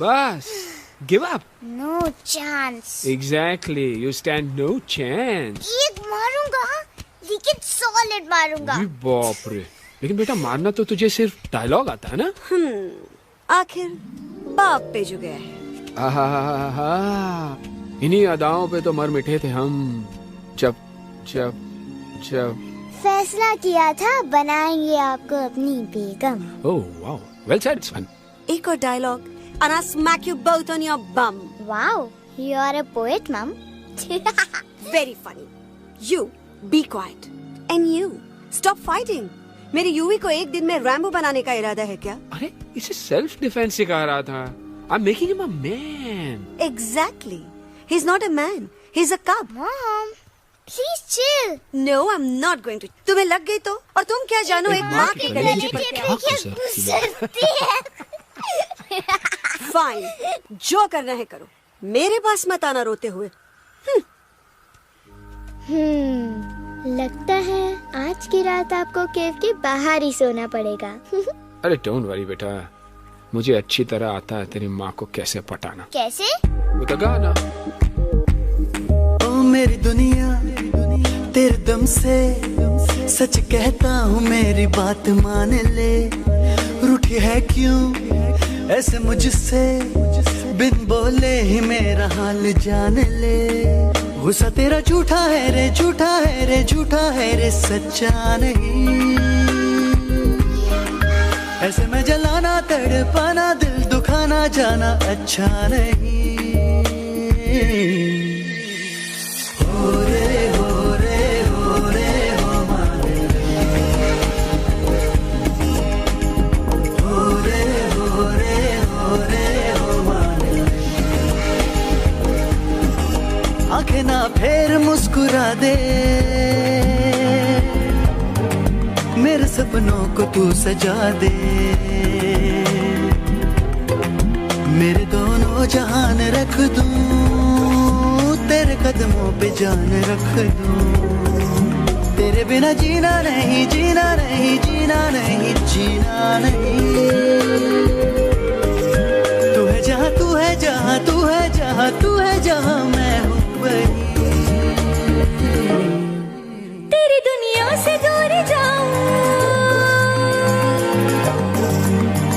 बस give up. No chance. Exactly, you stand no chance. एक मारूंगा लेकिन सॉलिड मारूंगा. बाप रे. लेकिन बेटा मारना तो तुझे सिर्फ डायलॉग आता है ना. आखिर बाप पे जो गया है. आहा, इन्हीं अदाओं पे तो मर मिटे थे हम. जब जब जब फैसला किया था बनाएंगे आपको अपनी बेगम. Oh wow, well said. It's fun. एक और dialogue and I'll smack you both on your bum. Wow, you are a poet, mom. Very funny. You be quiet and you stop fighting. मेरे यूवी को एक दिन में Rambo बनाने का इरादा है क्या? अरे इसे सेल्फ डिफेंस सिखा रहा था. I'm making him a man. Exactly. He's not a man. He's a cub. Mom, please chill. No, I'm not going to. तुम्हें लग गई तो? और तुम क्या जानो एक माँ के गले पर क्या? Fine. जो करना है करो. मेरे पास मत आना रोते हुए. लगता है आज की रात आपको केव के बाहर ही सोना पड़ेगा. अरे डोंट वरी बेटा, मुझे अच्छी तरह आता है तेरी माँ को कैसे पटाना. कैसे? वो तो गाना. ओ मेरी दुनिया तेरे दम से सच कहता हूँ, मेरी बात मान ले. रूठी है क्यों ऐसे मुझसे, बिन बोले ही मेरा हाल जान ले. गुस्सा तेरा झूठा है रे, झूठा है रे, झूठा है रे, सच्चा नहीं. ऐसे में जलाना तड़पाना दिल दुखाना जाना अच्छा नहीं. हो रे हो रे हो रे हो माने, हो रे हो रे हो रे हो माने. आंखें ना फेर मुस्कुरा दे, मेरे सपनों को तू सजा दे. मेरे दोनों जहान रख दूं, तेरे कदमों पे जान रख दूं. तेरे बिना जीना नहीं, जीना नहीं, जीना नहीं, जीना नहीं. तू है जहाँ, तू है जहाँ, तू है जहाँ, तू है जहाँ, मैं हूँ वही. तेरी दुनिया से दूर जाऊं,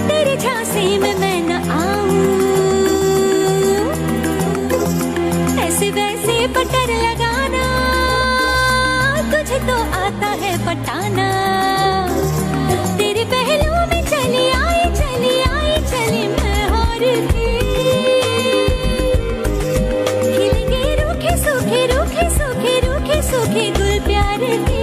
तेरे झांसे में मैं न आऊं. ऐसे वैसे पटर लगाना तुझे तो आता है पटाना. तेरे पहलू में चली आई, चली आई, चली मैं हार गई. खिलेंगे रूखे सूखे, रूखे सूखे, रूखे सूखे गुल प्यार के.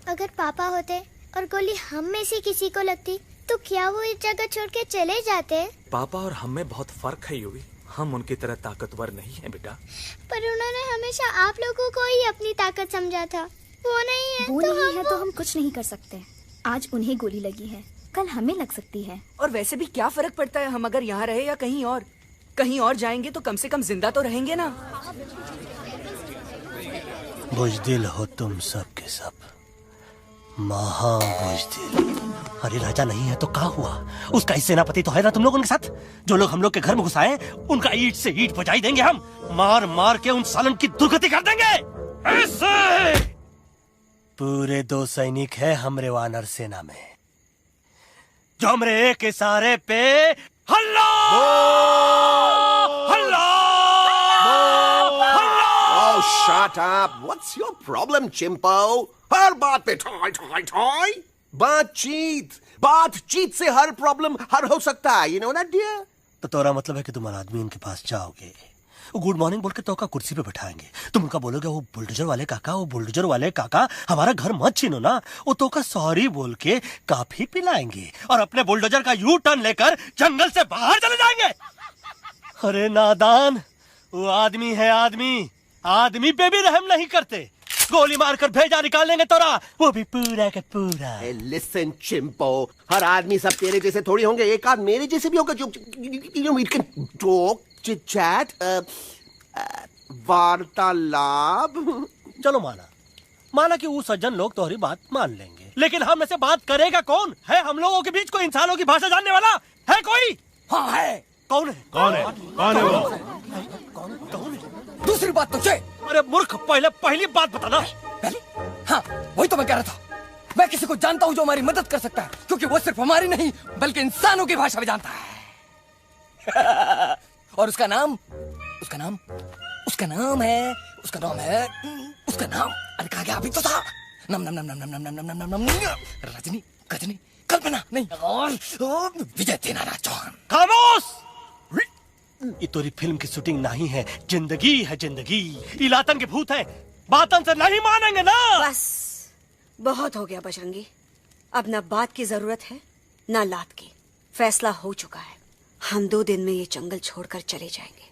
अगर पापा होते और गोली हम में से किसी को लगती तो क्या वो इस जगह छोड़ के चले जाते? पापा और हम में बहुत फर्क है यूवी। हम उनकी तरह ताकतवर नहीं है बेटा। पर उन्होंने हमेशा आप लोगों को ही अपनी ताकत समझा था। वो नहीं है वो तो नहीं है तो हम कुछ नहीं कर सकते। आज उन्हें गोली लगी है, कल हमें लग सकती है। और वैसे भी क्या फर्क पड़ता है हम अगर यहाँ रहे या कहीं और? कहीं और जाएंगे तो कम से कम जिंदा तो रहेंगे ना। बुज़दिल हो तुम सब के सब, महा बुज़दिल। अरे राजा नहीं है तो क्या हुआ? उसका ही सेनापति तो है ना तुम लोग उनके साथ। जो लोग हम लोग के घर में घुसाए उनका ईंट से ईंट बजाई देंगे हम। मार मार के उन सालन की दुर्गति कर देंगे ऐसे। पूरे 2 सैनिक है हमरे वानर सेना में जो हमरे एक इशारे पे हल्ला हल्ला। Oh, shut up! What's your problem, चिंपो? हर बात पे ठॉय ठॉय ठॉय। बातचीत से हर प्रॉब्लम हल हो सकता है। You know that, dear? तो तोरा मतलब है कि तुम्हारा आदमी उनके पास जाओगे, गुड मॉर्निंग बोल के तो का कुर्सी पे बैठाएंगे, तुम उनका बोलोगे वो बुलडोजर वाले काका हमारा घर मत छीनो ना। वो तो का सॉरी बोल के काफी पिलाएंगे और अपने बुलडोजर का यू टर्न लेकर जंगल से बाहर चले जाएंगे। अरे नादान, वो आदमी है आदमी पे भी रहम नहीं करते। गोली मारकर भेजा निकाल लेंगे तोरा, वो भी पूरा का पूरा। Listen, चिंपो, हर आदमी सब तेरे जैसे थोड़ी होंगे। एक आध मेरे जैसे भी होगा जो we can talk, chit chat, वार्तालाप। चलो माना कि वो सज्जन लोग तुम्हारी बात मान लेंगे, लेकिन हम में से बात करेगा कौन? है हम लोगों के बीच कोई इंसानों की भाषा जानने वाला है कोई? हाँ है। कौन है वो? दूसरी बात तो क्या? अरे मूर्ख, पहली बात बताना। पहले? हाँ, वही तो मैं कह रहा था। मैं किसी को जानता हूँ जो हमारी मदद कर सकता है, क्योंकि वो सिर्फ हमारी नहीं बल्कि इंसानों की भाषा भी जानता है। और उसका नाम है अरे कहा गया अभी तो था। नम रजनी गजनी कल्पना नहीं और विजय तेनालीराम चौहान। खामोश! ये तोरी फिल्म की शूटिंग नहीं है, जिंदगी है जिंदगी। इलातन के भूत है, बातन से नहीं मानेंगे ना। बस बहुत हो गया बजरंगी। अब ना बात की जरूरत है ना लात की। फैसला हो चुका है। हम 2 दिन में ये जंगल छोड़कर चले जाएंगे।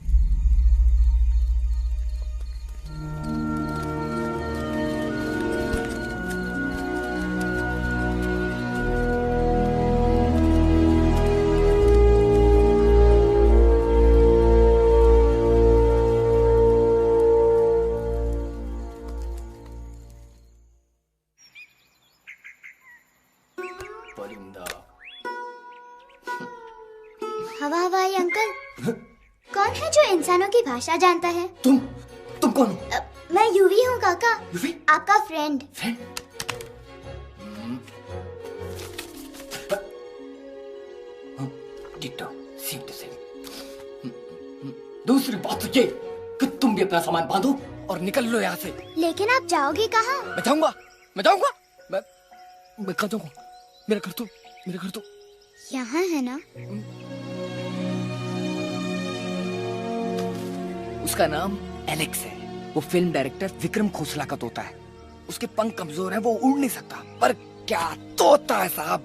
हवाई अंकल, कौन है जो इंसानों की भाषा जानता है? तुम कौन हो? मैं यूवी हूँ काका। यूवी? आपका फ्रेंड। दूसरी बात तो ये कि तुम भी अपना सामान बांधो और निकल लो यहाँ से। लेकिन आप जाओगे कहाँ? मैं जाऊंगा मैं कहाँ जाऊंगा? मेरा घर तो यहाँ है ना। उसका नाम एलेक्स है। वो फिल्म डायरेक्टर विक्रम खोसला का तोता है। उसके पंख कमजोर हैं, वो उड़ नहीं सकता। पर क्या तोता है साहब।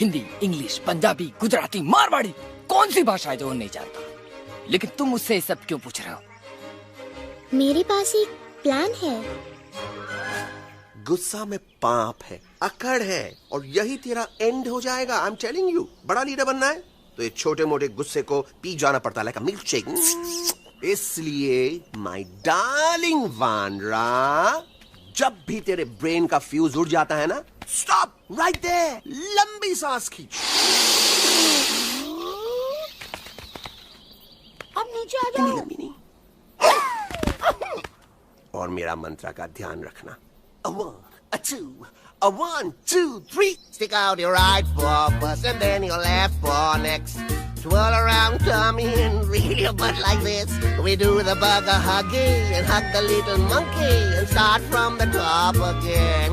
हिंदी, इंग्लिश, पंजाबी, गुजराती, मारवाड़ी, कौन सी भाषा है जो वो नहीं जानता। लेकिन तुम उससे ये सब क्यों पूछ रहे हो? मेरे पास एक प्लान है। गुस्सा में पाप है, अकड़ है, और यही तेरा एंड हो जाएगा। आई एम टेलिंग यू। बड़ा लीडर बनना है तो ये छोटे मोटे गुस्से को पी जाना पड़ता है, लाइक अ मिल्क शेक। इसलिए माय डार्लिंग वानरा, जब भी तेरे ब्रेन का फ्यूज उड़ जाता है ना, स्टॉप राइट देयर, लंबी सांस खींच। अब नीचे आ जाओ। लंबी नहीं। और मेरा मंत्र का ध्यान रखना। A 1, a 2, a 1, 2, 3. Stick out your right paw first and then your left paw next. Twirl around tummy and reel your butt like this. We do the bugger huggy and hug the little monkey and start from the top again.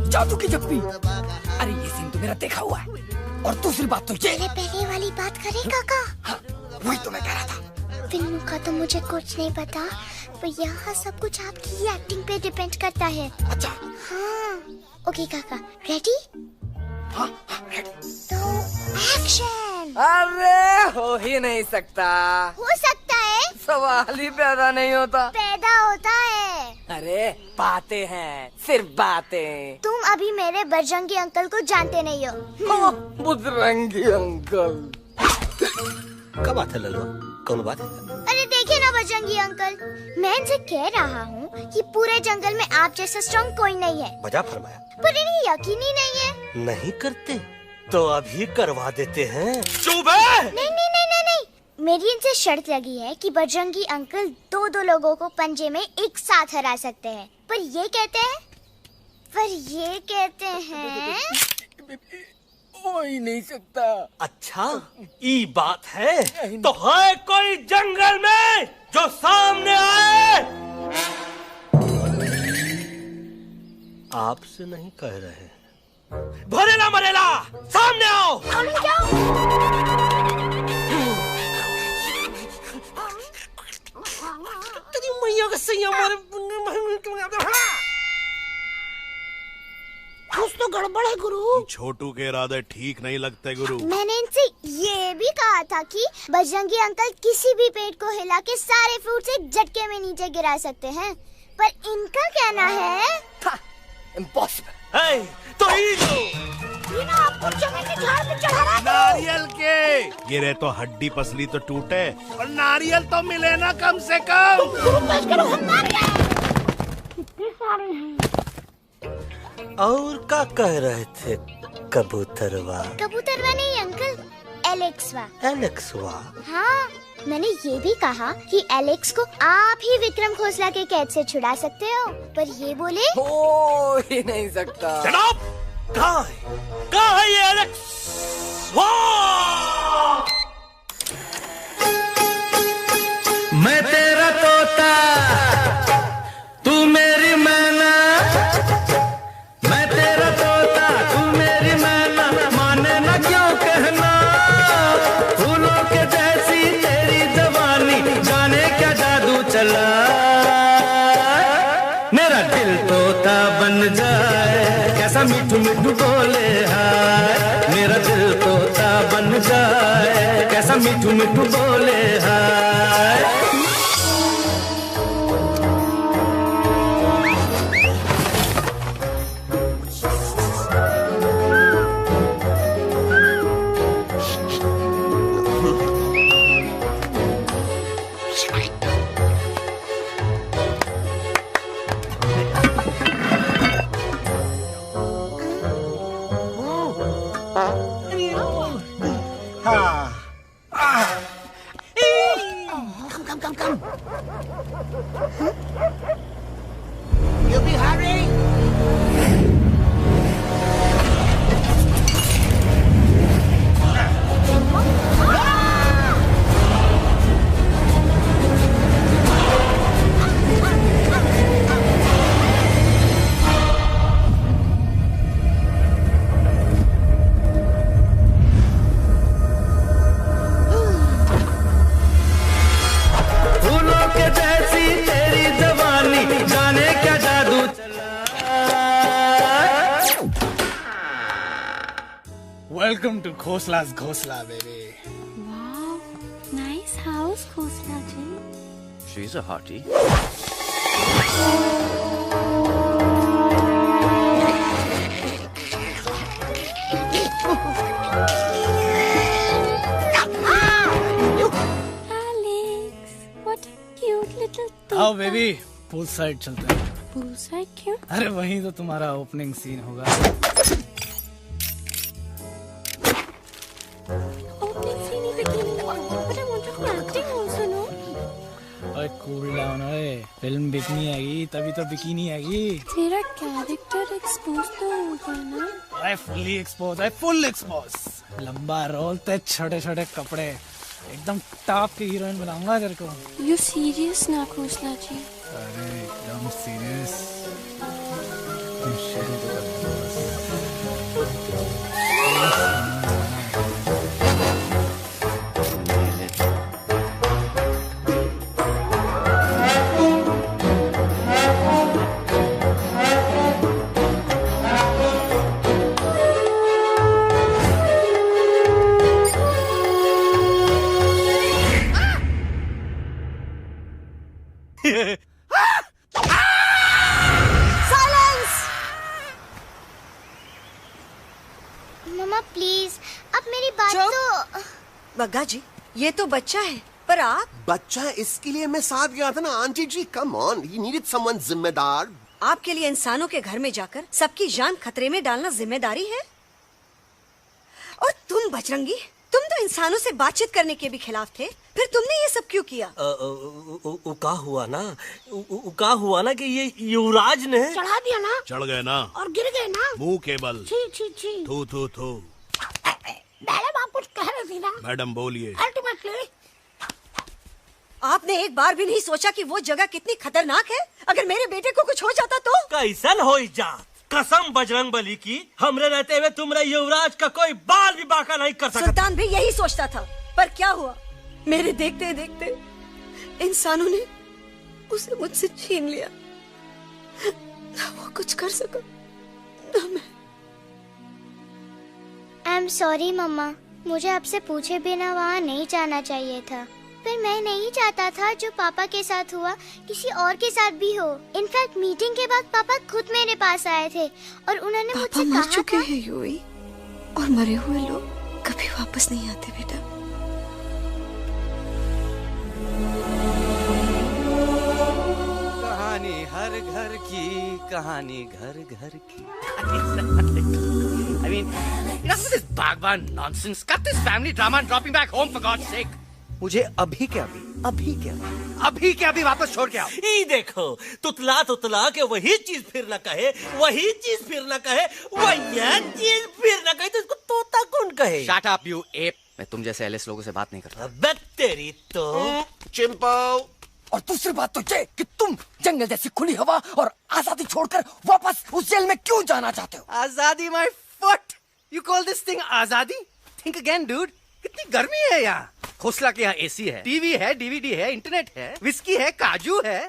जादू की जप्पी। अरे ये scene तो मेरा देखा हुआ है। और दूसरी बात तो ये। पहले वाली बात करें काका। हाँ, वही तो मैं कह रहा था। फिल्मों का तो मुझे कुछ नहीं पता, पर यहाँ सब कुछ आपकी एक्टिंग पे डिपेंड करता है। अच्छा। हाँ। ओके काका, रेडी? हाँ रेडी। तो एक्शन। अरे हो ही नहीं सकता। हो सकता है। सवाल ही पैदा नहीं होता। पैदा होता है। अरे बातें हैं, सिर्फ बातें। तुम अभी मेरे बजरंगी अंकल को जानते नहीं हो। बजरंगी अंकल। क्या बात है लल्लू, कौन बात है? अरे देखिए ना बजरंगी अंकल, मैं इनसे कह रहा हूँ कि पूरे जंगल में आप जैसा स्ट्रॉन्ग कोई नहीं है। बजा फरमाया। पर इन्हें यकीन ही नहीं है। नहीं करते तो अभी करवा देते हैं। चुप है। नहीं नहीं नहीं नहीं नहीं, मेरी इनसे शर्त लगी है कि बजरंगी अंकल दो लोगों को पंजे में एक साथ हरा सकते हैं। पर ये कहते हैं हो ही नहीं सकता। अच्छा ये बात है तो है कोई जंगल में जो सामने आए? आपसे नहीं कह रहे, भरेला मरेला सामने आओ। तेरी मैया का सही हमारे कुछ तो गड़बड़ है गुरु। छोटू के इरादे ठीक नहीं लगते गुरु। मैंने इनसे ये भी कहा था कि बजरंगी अंकल किसी भी पेड़ को हिला के सारे फ्रूट्स एक झटके में नीचे गिरा सकते हैं, पर इनका कहना है इम्पॉसिबल। तो आपको जमीन के झाड़ पे चढ़ा रहा है। नारियल के गिरे तो हड्डी पसली तो टूटे और नारियल तो मिले ना कम से कम। और क्या कह रहे थे कबूतरवा? कबूतरवा नहीं अंकल, एलेक्सवा। एलेक्सवा? हाँ, मैंने ये भी कहा कि एलेक्स को आप ही विक्रम खोसला के कैद से छुड़ा सकते हो, पर ये बोले हो ही नहीं सकता। जनाब कहाँ है ये एलेक्स? मैं तेरा तोता तू मेरी मैना, मैं तेरा तोता तू मेरी मैना, माने ना क्यों कहना, फूलों के जैसी तेरी जवानी, जाने क्या जादू चला, मेरा दिल तोता बन जाए, कैसा मिठू मिठू बोले हाय, मेरा दिल तोता बन जाए, कैसा मिठू मिठू बोले हाय। You be hurry. फूलों के जैसी तेरी जवानी, जाने क्या जादू चला। Welcome to Khosla's Khosla, baby. Wow, nice house, Khosla ji. She's a hottie. Alex, what a cute little आओ बेबी, पूल साइड चलते हैं। Pool side क्यों? अरे वहीं तो तुम्हारा ओपनिंग सीन होगा। Opening scene is again, but I want to do acting also, no? ओए कूल डाउन ओए, फिल्म बिकनी आएगी तभी तो बिकिनी आएगी। तेरा कैरेक्टर एक्सपोज तो होगा ना? ओए फुल्ली एक्सपोज, ओए फुल एक्सपोज। लंबा रोल ते छोटे छोटे कपड़े, एकदम टॉप की हीरोइन बनाऊंगा तेरे को। You serious ना खोसला जी? अरे एकदम सीरियस। मम्मा प्लीज, अब मेरी बात तो। बग्गा जी, ये तो बच्चा है, पर आप? बच्चा है इसके लिए मैं साथ गया था ना aunty ji. Come on, he needed someone जिम्मेदार। आपके लिए इंसानों के घर में जाकर सबकी जान खतरे में डालना जिम्मेदारी है? और तुम बजरंगी, तुम तो इंसानों से बातचीत करने के भी खिलाफ थे, फिर तुमने ये सब क्यों किया? का हुआ ना कि ये युवराज ने चढ़ा दिया ना, चढ़ गए ना और गिर गए ना, मुंह के बल। छी छी छी। थू थू थू। मैडम आप कुछ कह रही थी ना? मैडम बोलिए। अल्टीमेटली आपने एक बार भी नहीं सोचा कि वो जगह कितनी खतरनाक है? अगर मेरे बेटे को कुछ हो जाता तो? कैसन हो जा, कसम बजरंग बली की, हमरे रहते हुए तुमरे युवराज का कोई बाल भी बाका नहीं कर सकता। सुल्तान भी यही सोचता था, पर क्या हुआ? मेरे देखते देखते इंसानों ने उसे मुझसे छीन लिया। ना वो कुछ कर सका, ना मैं। आई एम सॉरी मम्मा, मुझे आपसे पूछे बिना वहाँ नहीं जाना चाहिए था। पर मैं नहीं चाहता था जो पापा के साथ हुआ किसी और के साथ भी हो। इनफैक्ट मीटिंग के बाद पापा खुद मेरे पास आए थे और उन्होंने मुझसे कहा मर चुके हैं यूवी, और मरे हुए लोग कभी वापस नहीं आते बेटा। कहानी हर घर की, कहानी घर घर की। I mean, enough with this Bhagwan nonsense. Cut this family drama and drop him back home for God's sake. मुझे अभी के अभी वापस छोड़ के आओ। ई देखो, तुतला के वही चीज फिर न कहे, वही चीज फिर न कहे, वही चीज फिर न कहे, तो इसको तोता कौन कहे? Shut up, you ape. मैं तुम जैसे एलिस लोगों से बात नहीं करता। अबे तेरी तो। चिंपो। और दूसरी बात तो ये कि तुम जंगल जैसी खुली हवा और आजादी छोड़कर वापस उस जेल में क्यों जाना चाहते हो? आजादी my foot. You call this thing आजादी? Think again, dude. कितनी गर्मी है यहाँ। खोसला के यहाँ एसी है, टीवी है, डीवीडी है, इंटरनेट है, विस्की है, काजू है,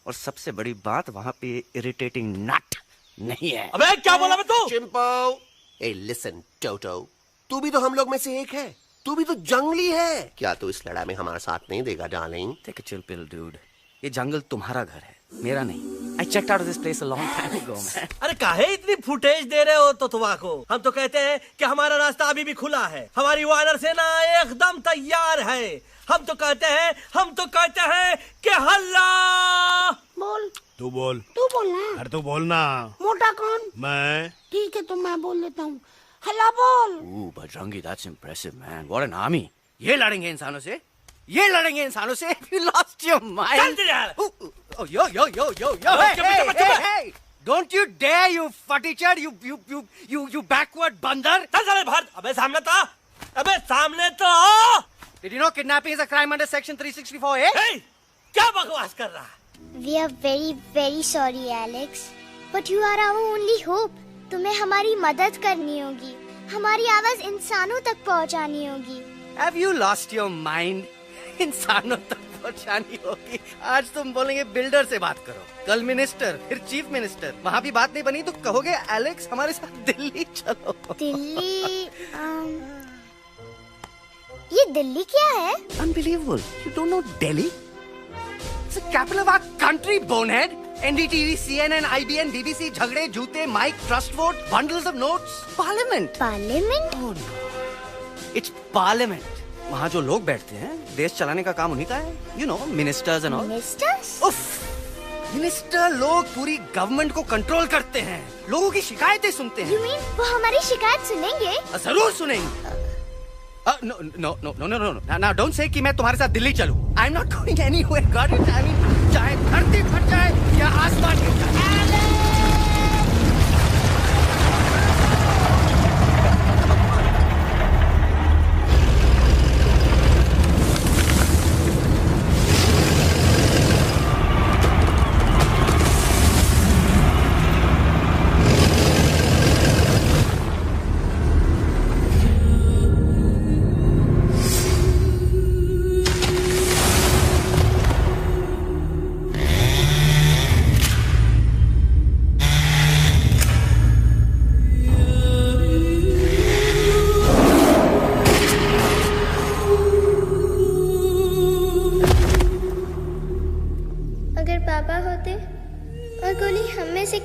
और सबसे बड़ी बात वहाँ पे इरिटेटिंग नट नहीं है। अबे क्या बोला मैं तू? चिंपो। ए लिसन टोटो, तू भी तो हम लोग में से एक है, तू भी तो जंगली है। क्या तू इस लड़ाई में हमारा साथ नहीं देगा darling? Take a chill pill, dude. ये जंगल तुम्हारा घर है, मेरा नहीं। I checked out of this place a long time ago, man. अरे काहे इतनी फुटेज दे रहे हो तो तुमको? हम तो कहते हैं कि हमारा रास्ता अभी भी खुला है, हमारी वानर सेना एकदम तैयार है। हम तो कहते हैं कि हल्ला। बोल। तू बोल ना। अरे तू बोल ना। मोटा कौन? मैं। ठीक है तो मैं बोल देता हूँ। हल्ला बोल। Bajrangi, that's impressive, man. What an army. ये लड़ेंगे इंसानों से? You lost your mind. Oh, yo. Hey. Don't you dare, you futichard, you backward बंदर. अबे सामने तो। Did you know kidnapping is a crime under section 364A? Hey, क्या बकवास कर रहा है? We are very very sorry, Alex. But you are our only hope. तुम्हें हमारी मदद करनी होगी, हमारी आवाज इंसानों तक पहुंचानी होगी। Have you lost your mind? इंसानों तक पहुंचानी होगी। आज तुम बोलेंगे बिल्डर से बात करो, कल मिनिस्टर, फिर चीफ मिनिस्टर। वहाँ भी बात नहीं बनी तो कहोगे एलेक्स हमारे साथ दिल्ली चलो। दिल्ली? ये दिल्ली क्या है? Unbelievable. You don't know Delhi? It's the capital of our country, bonehead. NDTV, CNN, IBN, BBC, झगड़े, जूते, mike, trust vote, bundles of notes. Parliament. Parliament? Oh no. It's Parliament. वहाँ जो लोग बैठते हैं, देश चलाने का काम उन्हीं का है। You know, ministers and all. Ministers? उफ, मिनिस्टर लोग पूरी गवर्नमेंट को कंट्रोल करते हैं, लोगों की शिकायतें सुनते हैं। You mean वो हमारी शिकायत सुनेंगे? जरूर सुनेंगे। No. Now don't say कि मैं तुम्हारे साथ दिल्ली चलूं. I'm not going anywhere. Got it? I mean, चाहे धरती फट जाए या आसमान गिर जाए।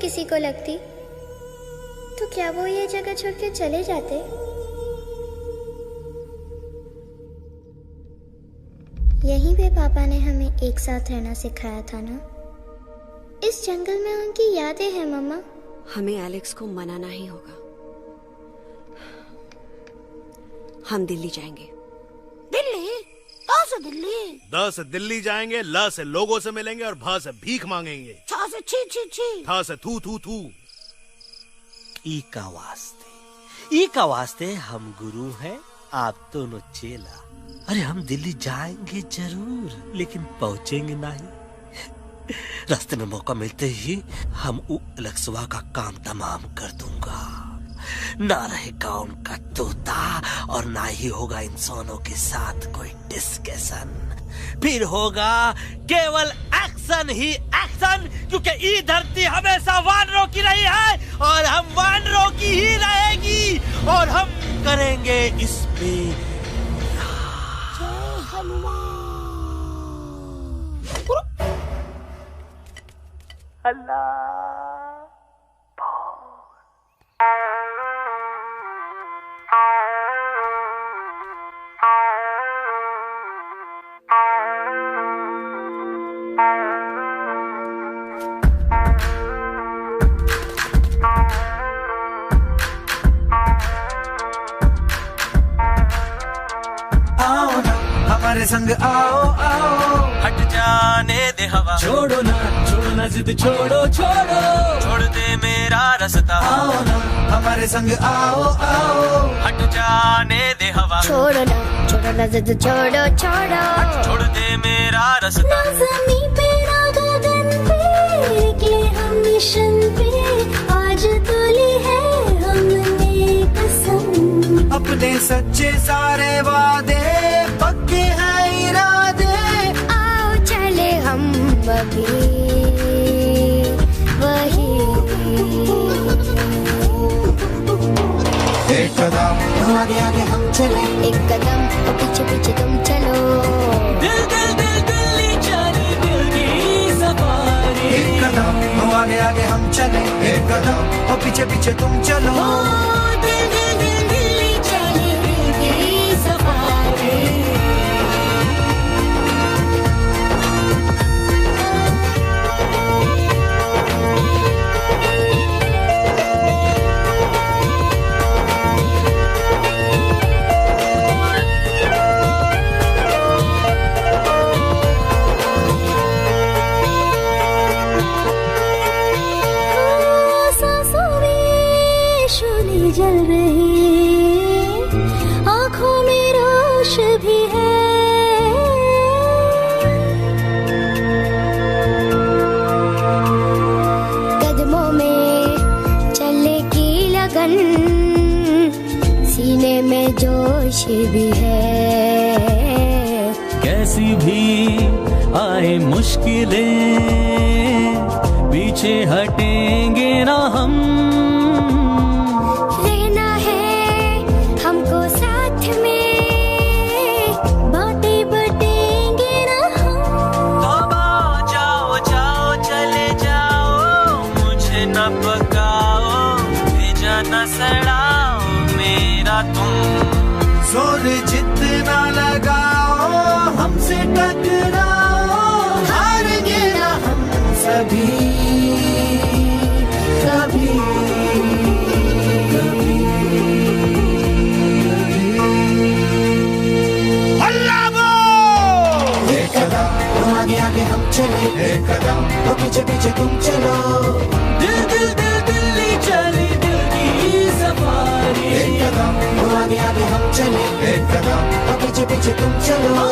किसी को लगती तो क्या वो ये जगह छोड़ के चले जाते? यहीं पे पापा ने हमें एक साथ रहना सिखाया था ना। इस जंगल में उनकी यादें हैं मम्मा। हमें एलेक्स को मनाना ही होगा। हम दिल्ली जाएंगे। दिल्ली? कहाँ से दिल्ली? द से दिल्ली जाएंगे, ल से लोगों से मिलेंगे और भ से भीख मांगेंगे, छ से छी छी छी, थ से थू थू थू। ई का वास्ते हम गुरु हैं, आप दोनों चेला। अरे हम दिल्ली जाएंगे जरूर, लेकिन पहुंचेंगे नहीं। रास्ते में मौका मिलते ही हम अलक्सवा का काम तमाम कर दूंगा। ना रहेगा उनका तोता और ना ही होगा इंसानों के साथ कोई डिस्कशन। फिर होगा केवल एक्शन ही एक्शन, क्योंकि ये धरती हमेशा वानरों की रही है और हम वानरों की ही रहेगी, और हम करेंगे इस पे संग आओ आओ, हट जाने दे हवा, छोड़ो ना जिद, छोड़ो छोड़ दे मेरा रास्ता। आओ ना हमारे संग आओ आओ, हट जाने दे हवा, छोड़ो ना जिद, छोड़ दे मेरा रास्ता। ज़मीं पे ना गगन पे, निकले हम मिशन पे, आज तो ली है हमने कसम। अपने सच्चे सारे वादे पक्के हैं इरादे, आओ चले हम अभी वही। एक कदम आगे आगे हम चले, एक कदम और पीछे पीछे तुम चलो। दिल दिल दिल दिल्ली चले, दिल की सवारी। एक कदम आगे आगे हम चले, एक कदम और पीछे पीछे तुम चलो। दिल दिल दिल दिल्ली चले, दिल की सवारी। जल रही आँखों में रोश भी है, कदमों में चलेगी लगन, सीने में जोश भी है। कैसी भी आए मुश्किलें, पीछे हटेंगे ना हम। जोर जितना लगाओ, हमसे टकराओ, हारेंगे ना हम सभी कभी कभी। अल्लाह वो! एक कदम आगे आगे हम चले, एक कदम तो पीछे पीछे तुम चलो। दिल दिल दिल दिल्ली चली, दिल की सफारी। एक कदम आगे आगे हम चले, एक कदम और पीछे पीछे तुम चलो।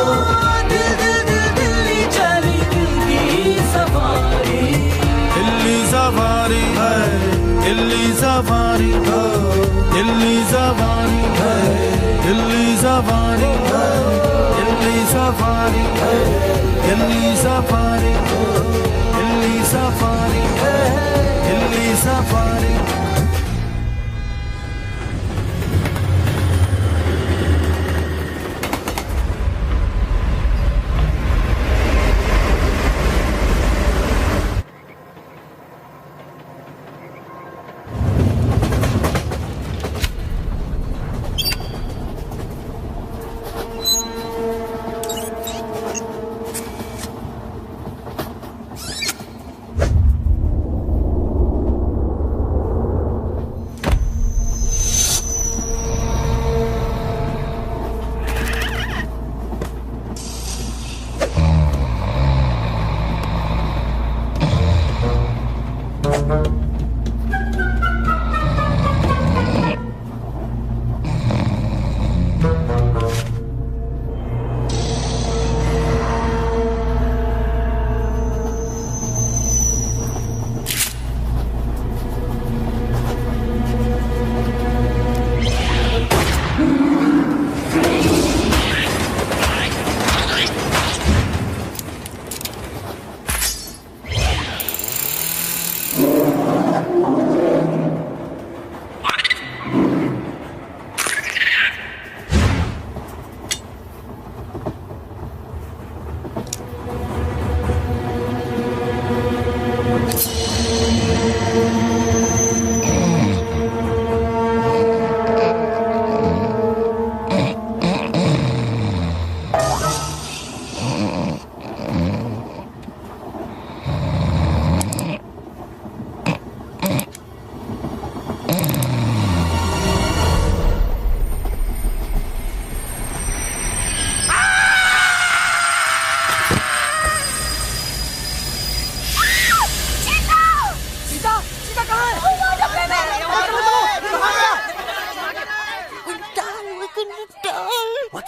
दिल दिल दिल दिल्ली चली, दिल की सवारी। दिल्ली सवारी है, दिल्ली सवारी है, दिल्ली सवारी है, दिल्ली सवारी है, दिल्ली सवारी है, दिल्ली सवारी है, दिल्ली सवारी है, दिल्ली सवारी।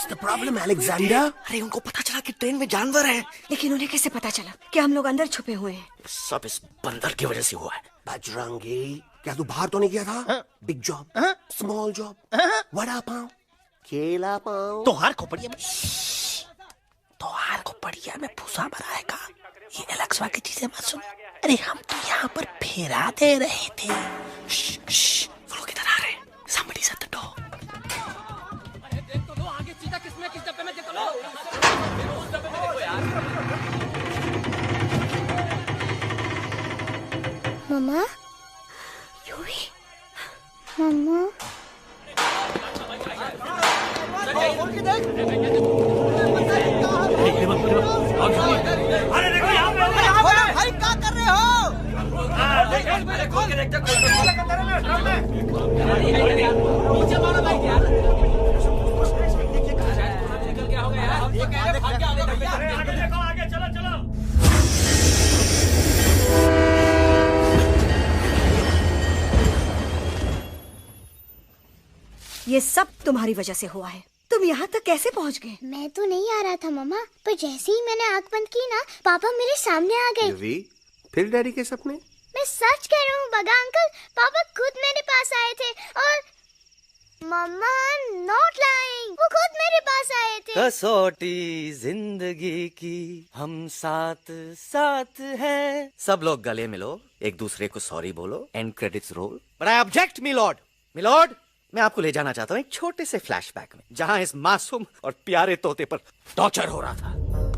What's the problem, Alexander? अरे उनको पता चला कि ट्रेन में जानवर है। लेकिन उन्हें कैसे पता चला कि हम लोग अंदर छुपे हुए हैं? सब इस बंदर की वजह से हुआ है। बजरंगी, क्या तू बाहर तो नहीं गया था? Big job, small job, vada pav, केला पाव। तोहार खोपड़िया में भूसा भरा है का? ये एलेक्सा की चीजें मत सुन। अरे हम तो यहाँ पर फेरा दे रहे थे। वो लोग इधर आ रहे हैं। Somebody's at the door. अरे देख तो लो आगे सीधा किसमें किस डब्बे में देख तो लो। उस डब्बे में देखो यार। मम्मा, मम्मा, अरे देखो यहाँ पे भाई क्या कर रहे हो? खोल के देखते नीचे मारो भाई यार। क्या हो गया यार? ये कह रहे भाग के आगे भैया। आगे देखो आगे चलो चलो। ये सब तुम्हारी वजह से हुआ है। तुम यहाँ तक कैसे पहुँच गए? मैं तो नहीं आ रहा था मम्मा, पर जैसे ही मैंने आँख बंद की ना, पापा मेरे सामने आ गए। फिर डैडी के सपने? मैं सच कह रहा हूँ बगा अंकल, पापा खुद मेरे पास आए थे और मम्मा नॉट लाइंग, वो खुद मेरे पास आए थे। कसौटी जिंदगी की हम साथ साथ हैं। सब लोग गले मिलो, एक दूसरे को सॉरी बोलो, and credits roll. But I object milord. Milord, मैं आपको ले जाना चाहता हूँ एक छोटे से फ्लैशबैक में, जहाँ इस मासूम और प्यारे तोते पर टॉर्चर हो रहा था।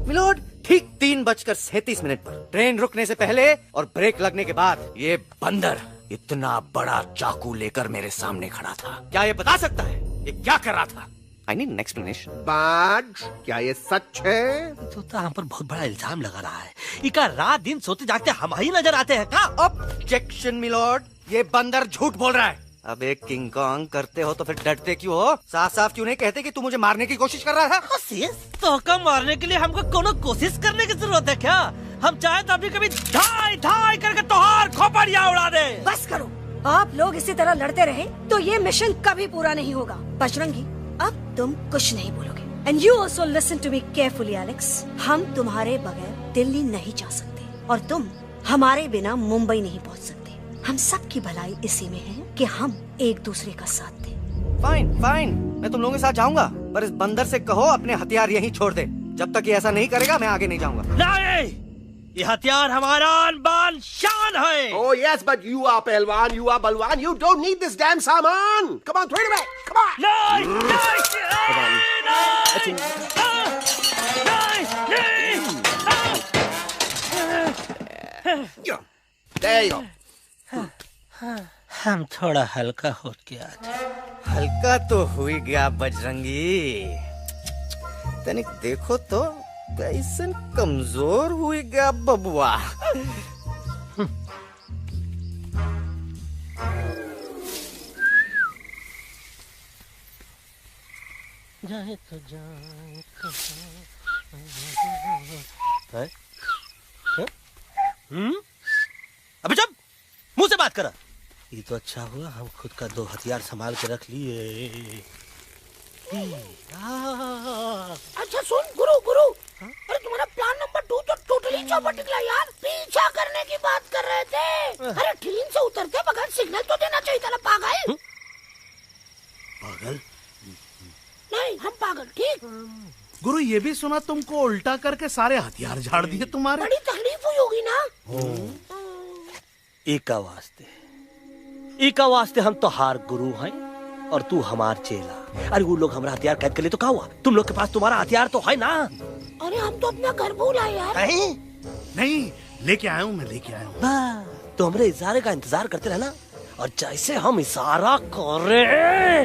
मिलॉर्ड, ठीक 3:37 पर ट्रेन रुकने से पहले और ब्रेक लगने के बाद ये बंदर इतना बड़ा चाकू लेकर मेरे सामने खड़ा था। क्या ये बता सकता है ये क्या कर रहा था? I need an explanation. बाज, क्या ये सच है? तो हम पर बहुत बड़ा इल्जाम लगा रहा है। इका रात दिन सोते जागते हम ही नजर आते हैं का? ऑब्जेक्शन मिलॉर्ड, ये बंदर झूठ बोल रहा है। अब एक किंग कॉन्ग करते हो तो फिर डरते क्यों हो? साफ साफ क्यों नहीं कहते कि तू मुझे मारने की कोशिश कर रहा है? तो का मारने के लिए हमको कोनो कोशिश करने की जरूरत है क्या? हम चाहे तो अभी कभी धाई धाई करके तोहार खोपड़िया उड़ा दे। बस करो, आप लोग इसी तरह लड़ते रहे तो ये मिशन कभी पूरा नहीं होगा। बजरंगी, अब तुम कुछ नहीं बोलोगे। And you also listen to me carefully Alex. हम तुम्हारे बगैर दिल्ली नहीं जा सकते और तुम हमारे बिना मुंबई नहीं पहुंच सकते। हम सब की भलाई इसी में है कि हम एक दूसरे का साथ दें। फाइन फाइन, मैं तुम लोगों के साथ जाऊंगा, पर इस बंदर से कहो अपने हथियार यहीं छोड़ दे। जब तक ये ऐसा नहीं करेगा मैं आगे नहीं जाऊंगा। नहीं, ये हथियार हमारा आन-बान शान है। Oh yes, but you are पहलवान, you are बलवान, you don't need this damn सामान. Come on, throw it away. Come on. नहीं, There you go. हम थोड़ा हल्का हो गया। हल्का तो हुई गया बजरंगी, तनिक देखो तो कैसन कमजोर हुई गया बबुआ। जाए तो जाए अबे चुप, मुंह से बात करा। ये तो अच्छा हुआ हम खुद का 2 हथियार संभाल के रख लिए। अच्छा सुन गुरु, अरे तुम्हारा प्लान नंबर 2 तो टोटली चौपट निकला यार। पीछा करने की बात कर रहे थे। अरे ट्रेन से उतरते बगैर सिग्नल तो देना चाहिए था ना पागल। पागल? नहीं हम पागल, ठीक। गुरु, ये भी सुना तुमको उल्टा करके सारे हथियार झाड़ दिए तुम्हारे। बड़ी तकलीफ हुई होगी ना। इका वास्ते हम तो हार गुरु हैं और तू हमार चेला। अरे वो लोग हमारा हथियार कैद कर ले तो क्या हुआ? तुम लोग के पास तुम्हारा हथियार तो है ना। अरे हम तो अपना घर भूल आए यार। नहीं, लेके आया हूँ, मैं लेके आया हूँ। तो हमारे इशारे का इंतजार करते रहना और जैसे हम इशारा कर रहे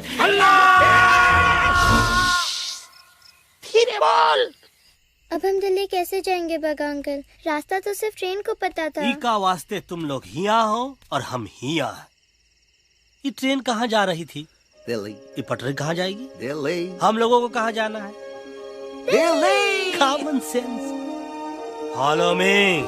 धीरे बोल। अब हम दिल्ली कैसे जाएंगे बगा अंकल? रास्ता तो सिर्फ ट्रेन को पता था। इका वास्ते तुम लोग हिया हो और हम हिया। ये ट्रेन कहाँ जा रही थी? दिल्ली। ये पटरी कहाँ जाएगी? दिल्ली। हम लोगों को कहाँ जाना है? Delhi. Common sense. Follow me.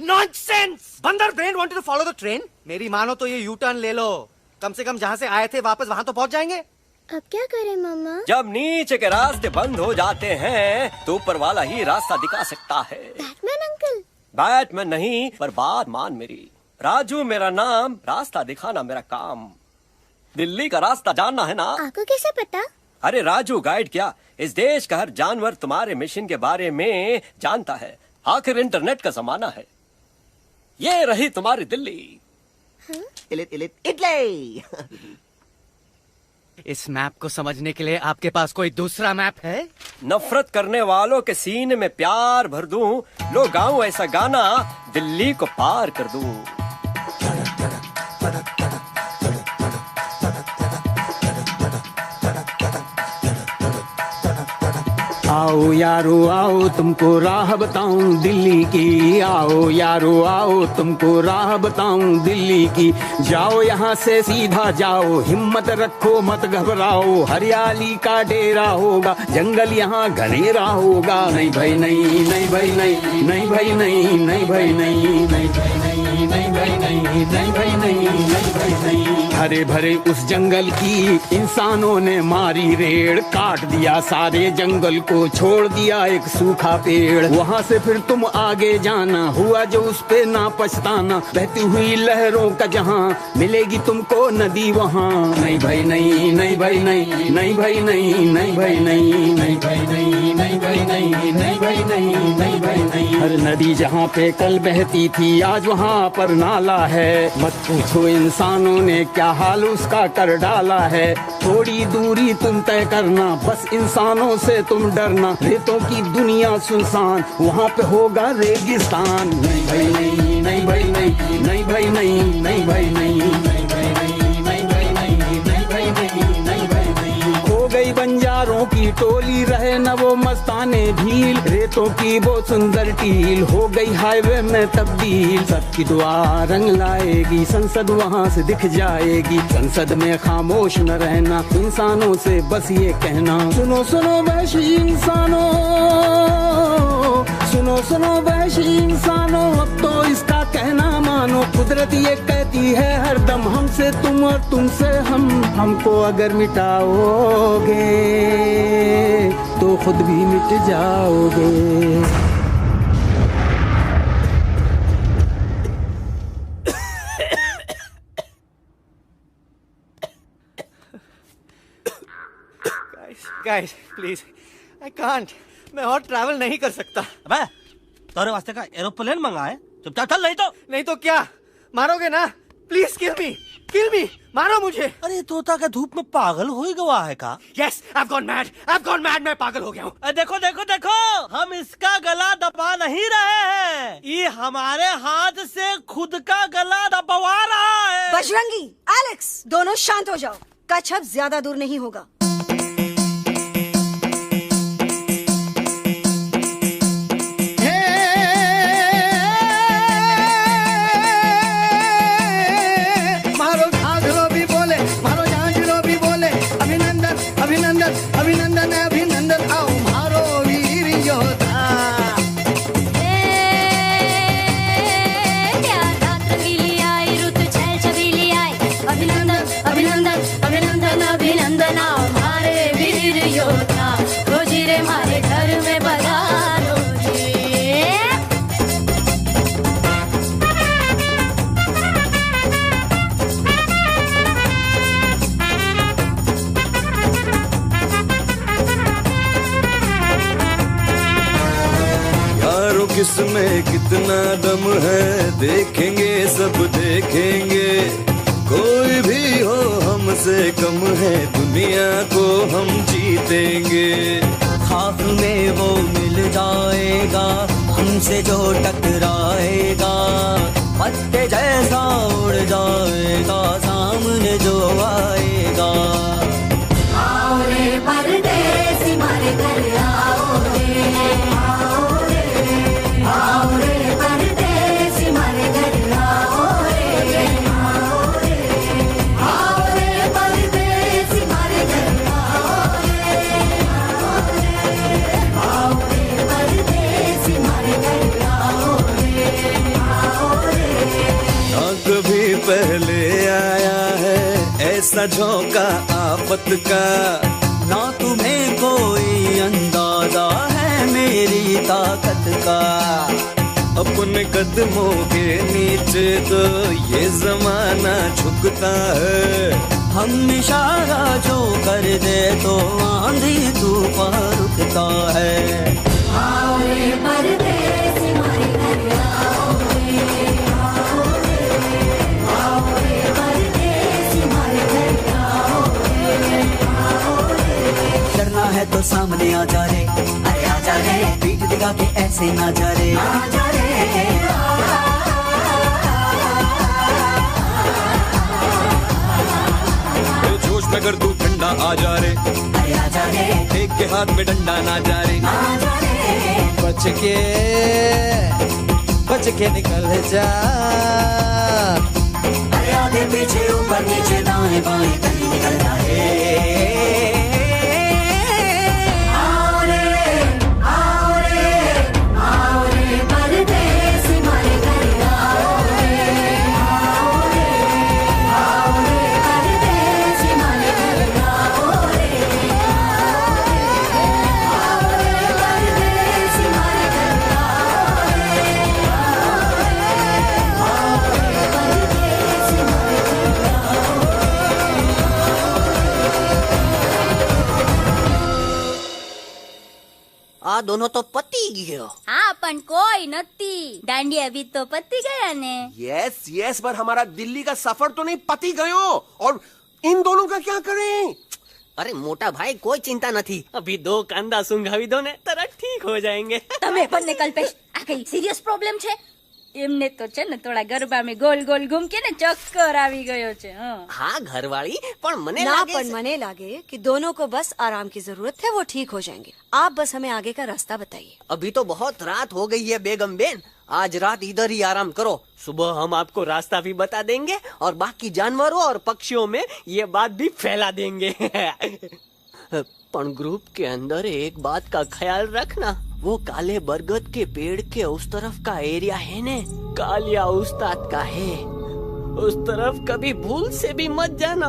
Nonsense! बंदर brain wanted to follow the train. मेरी मानो तो ये यू टर्न ले लो, कम से कम जहाँ से आए थे वापस वहाँ तो पहुँच जाएंगे। अब क्या करें मामा? जब नीचे के रास्ते बंद हो जाते हैं तो ऊपर वाला ही रास्ता दिखा सकता है। Batman uncle? बैटमैन नहीं, पर बात मान मेरी। राजू मेरा नाम, रास्ता दिखाना मेरा काम। दिल्ली का रास्ता जानना है ना? आपको कैसे पता? अरे राजू गाइड क्या, इस देश का हर जानवर तुम्हारे मिशन के बारे में जानता है। आखिर इंटरनेट का जमाना है। ये रही तुम्हारी दिल्ली। इटली। इस मैप को समझने के लिए आपके पास कोई दूसरा मैप है? नफरत करने वालों के सीने में प्यार भर दूं, लो गाऊं ऐसा गाना, दिल्ली को पार कर दूं। आओ यारो आओ तुमको राह बताऊं दिल्ली की, आओ यारो आओ तुमको राह बताऊं दिल्ली की। जाओ यहाँ से सीधा जाओ, हिम्मत रखो मत घबराओ, हरियाली का डेरा होगा, जंगल यहाँ घनेरा होगा। नहीं भाई नहीं, नहीं भाई नहीं, नहीं भाई नहीं, नहीं भाई नहीं, नहीं भाई नहीं, नहीं भाई नहीं, नहीं भाई नहीं, नहीं भाई नहीं। हरे भरे उस जंगल की इंसानों ने मारी रेड़, काट दिया सारे जंगल को, छोड़ दिया एक सूखा पेड़। वहाँ से फिर तुम आगे जाना, हुआ जो उस पे ना पछताना, बहती हुई लहरों का जहाँ मिलेगी तुमको नदी वहाँ। नहीं भाई नहीं, नहीं भाई नहीं, नहीं भाई नहीं, नहीं भाई नहीं, नहीं भाई नहीं, नहीं भाई नहीं, नहीं भाई नहीं, नहीं भाई नहीं। हर नदी जहाँ पे कल बहती थी आज वहाँ पर नाला है, मत पूछो इंसानों ने क्या हाल उसका कर डाला है। थोड़ी दूरी तुम तय करना, बस इंसानों से तुम डरना, रेतों की दुनिया सुनसान, वहाँ पे होगा रेगिस्तान। नहीं भाई नहीं, नहीं भाई नहीं, नहीं भाई नहीं, नहीं भाई नहीं, नहीं भाई नहीं, नहीं भाई नहीं, नहीं भाई नहीं, नहीं भाई नहीं। खो गई बंजारों की टोली, रहे न वो मस्ताने भील, रेतों की वो सुंदर टील हो गई हाईवे में तब्दील। सबकी दुआ रंग लाएगी, संसद वहाँ से दिख जाएगी, संसद में खामोश न रहना, इंसानों से बस ये कहना, सुनो सुनो वैशी इंसानों, सुनो सुनो वैशी इंसानों, अब तो इसका कहना मानो। कुदरत ये कहती है हरदम, हमसे तुम और तुमसे हम, हमको अगर मिटाओगे तो खुद भी मिट जाओगे। Guys, please, I can't. मैं और ट्रैवल नहीं कर सकता। अबे, तोरे वास्ते का एरोप्लेन मंगाए, चुपचाप चल, नहीं तो क्या मारोगे ना? प्लीज किल मी, मारो मुझे। अरे तोता का धूप में पागल हो ही गवा है का? Yes, I've gone mad, मैं पागल हो गया हूँ। देखो देखो देखो, हम इसका गला दबा नहीं रहे हैं, ये हमारे हाथ से खुद का गला दबवा रहा है। बजरंगी, एलेक्स, दोनों शांत हो जाओ, कच्छप ज्यादा दूर नहीं होगा। अभिनंदन अभिनंदन आओ मारो वीर योद्धा। अभिनंदन अभिनंदन अभिनंदन अभिनंदन आओ मारे वीर योद्धा, रोजी रे मारे घर में पधारो जी। किसमें कितना दम है देखेंगे सब देखेंगे, कोई भी हो हमसे कम है दुनिया को हम जीतेंगे। खाक में वो मिल जाएगा हमसे जो टकराएगा, पत्ते जैसा उड़ जाएगा सामने जो आएगा। आओ रे परदेसी मारे घर आओ रे, आओ रे परदेसी मारे घर आओ रे, आओ रे परदेसी मारे घर आओ रे, आओ रे परदेसी मारे घर आओ रे। आया है ऐसा झोंका आफत का, ना तुम्हें कोई अंदाजा है मेरी ताकत का। अपने कदमों के नीचे तो ये जमाना झुकता है, हम इशारा जो कर दे तो आंधी तूफान रुकता है। आओ रे परदेसी हमारे घर आओ रे, आओ रे, आओ रे परदेसी हमारे घर आओ रे, आओ रे। डरना है तो सामने आ जा रे, अरे आ जा रे, पीठ दिखा के ऐसे ना जा रे, आ जा रे। जोश में कर तू ठंडा आ जा रे, अरे आ जा रे, एक के हाथ में डंडा ना जा रे, आ जा रे। बच के निकल जा, अरे आगे पीछे ऊपर नीचे दाएं बाएं कहीं निकल जाए। आओ रे, आओ रे, आओ रे परदेसी हमारे घर आओ रे, आओ रे, आओ रे परदेसी हमारे घर आओ रे, आओ रे परदेसी हमारे घर आओ रे, आओ रे परदेसी हमारे घर आओ। आ दोनों तो पति गयो। हाँ पण कोई नती, दांडिया भी तो पति गया ने। यस यस, पर हमारा दिल्ली का सफर तो नहीं पति गयो, और इन दोनों का क्या करें? अरे मोटा भाई कोई चिंता नहीं, अभी 2 कांदा सुंघावी दो ने तरह ठीक हो जाएंगे। તમે પણ ને કલ્પેશ આ કઈ સિરિયસ પ્રોબ્લેમ છે? એમને તો છે ને થોડા ગરબામાં ગોલ गोल घूम के ने चक्कर આવી ગયો છે। हाँ घरवाली, पर मने लागे कि दोनों को बस आराम की जरूरत है, वो ठीक हो जाएंगे। आप बस हमें आगे का रास्ता बताइए। अभी तो बहुत रात हो गई है बेगम बेन, आज रात इधर ही आराम करो, सुबह हम आपको रास्ता भी बता देंगे और बाकी जानवरों और पक्षियों में ये बात भी फैला देंगे। पर ग्रुप के अंदर एक बात का ख्याल रखना, वो काले बरगद के पेड़ के उस तरफ का एरिया है ने, कालिया उस्ताद का है, उस तरफ कभी भूल से भी मत जाना।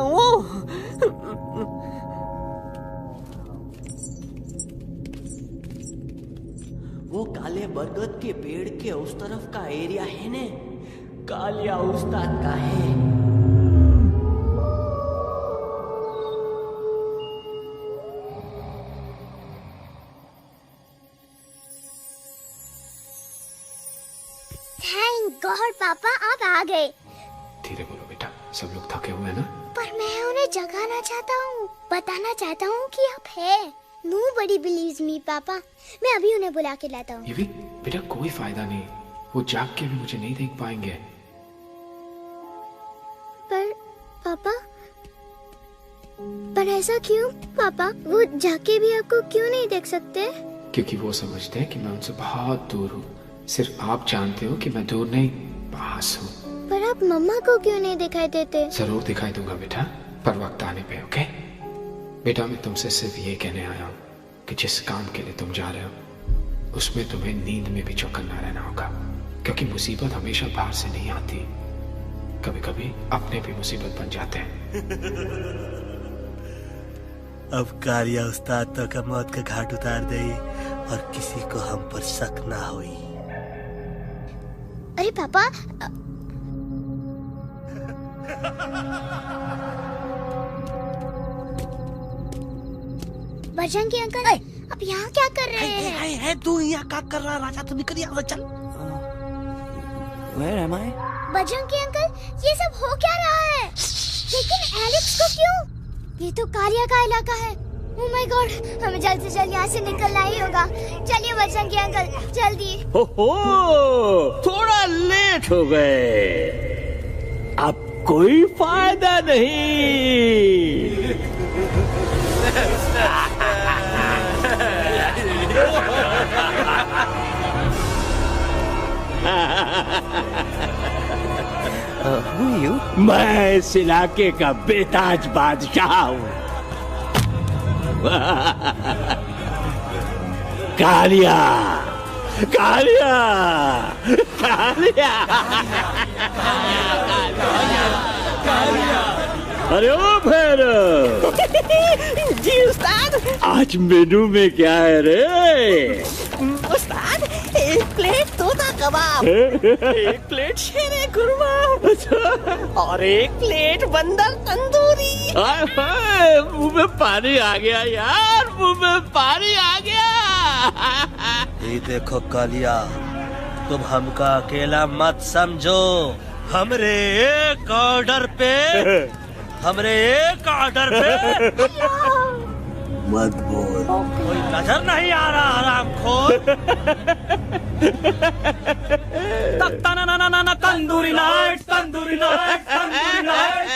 वो काले बरगद के पेड़ के उस तरफ का एरिया है ने, कालिया उस्ताद का है। थैंक गॉड पापा आप आ गए। धीरे बोलो बेटा, सब लोग थके हुए ना। पर मैं उन्हें जगाना चाहता हूँ, बताना चाहता हूँ कि आप है। Nobody believes me पापा, मैं अभी उन्हें बुला के लाता हूँ। ये भी बेटा कोई फायदा नहीं, वो जाग के भी मुझे नहीं देख पाएंगे। पर पापा, पर ऐसा क्यों पापा? वो जाके भी आपको क्यों नहीं देख सकते? क्योंकि वो समझते हैं कि मैं उनसे बहुत दूर हूँ। सिर्फ आप जानते हो कि मैं दूर नहीं, पास हूँ। पर आप मम्मा को क्यों नहीं दिखाई देते? जरूर दिखाई दूंगा बेटा, पर वक्त आने पे। ओके बेटा, मैं तुमसे सिर्फ ये कहने आया हूँ कि जिस काम के लिए तुम जा रहे हो उसमें तुम्हें नींद में भी चौकन्ना रहना होगा, क्योंकि मुसीबत हमेशा बाहर से नहीं आती, कभी कभी अपने भी मुसीबत बन जाते हैं। अब कालिया उस्ताद तो का मौत का घाट उतार दे और किसी को हम पर शक ना होई। अरे पापा, बजरंगी अंकल, अब यहाँ क्या कर रहे हैं? है तू यहाँ क्या कर रहा? राजा तू निकल यहाँ से, चल। Where am I? Bajrangi uncle, ये सब हो क्या रहा है? लेकिन एलेक्स को क्यों? ये तो कालिया का इलाका है। ओह माय गॉड, हमें जल्द से जल्द यहाँ से निकलना ही होगा। चलिए बजरंगी अंकल, जल्दी। हो, थोड़ा लेट हो गए, अब कोई फायदा नहीं। मैं इस इलाके का बेताज बादशाह हूँ। कालिया, कालिया, कालिया, कालिया, कालिया। अरे ओ फिर जी उस्ताद। आज मेनू में क्या है रे? उस्ताद, एक प्लेट तोता कबाब, एक प्लेट शेरे खुरमा और एक प्लेट बंदर तंदूरी। हाय हाय, मुंह में पानी आ गया यार, मुंह में पानी आ गया। ये देखो कालिया, तुम हमका अकेला मत समझो। हमरे एक ऑर्डर पे मत बोल। कोई नजर नहीं आ रहा हरामखोर। Tandoori night, tandoori night, tandoori night,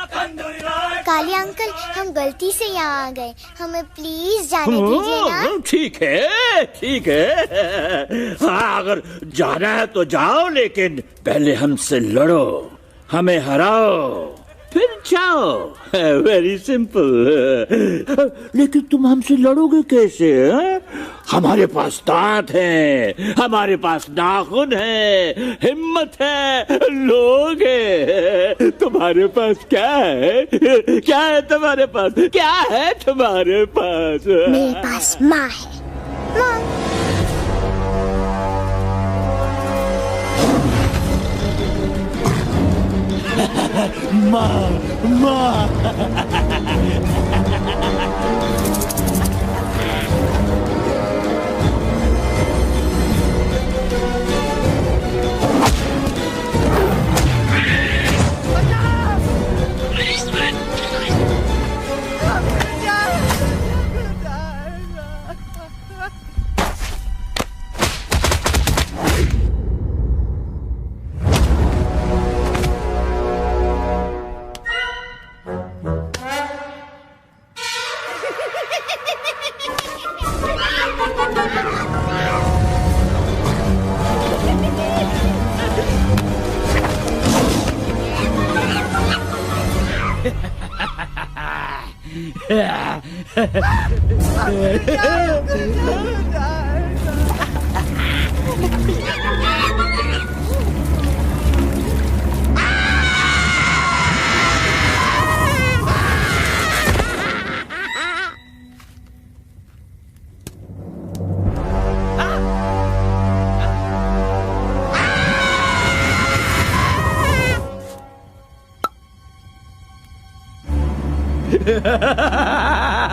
tandoori night. काली अंकल, हम गलती से यहाँ आ गए, हमें प्लीज जाने दीजिए ना। ठीक है, ठीक है। हाँ, अगर जाना है तो जाओ, लेकिन पहले हमसे लड़ो, हमें हराओ, फिर जाओ। Very simple. लेकिन तुम हमसे लड़ोगे कैसे? है? हमारे पास दांत हैं, हमारे पास नाखून है, हिम्मत है, लोग हैं। तुम्हारे पास क्या है? क्या है तुम्हारे पास? क्या है तुम्हारे पास? मेरे पास माँ है, माँ। माँ।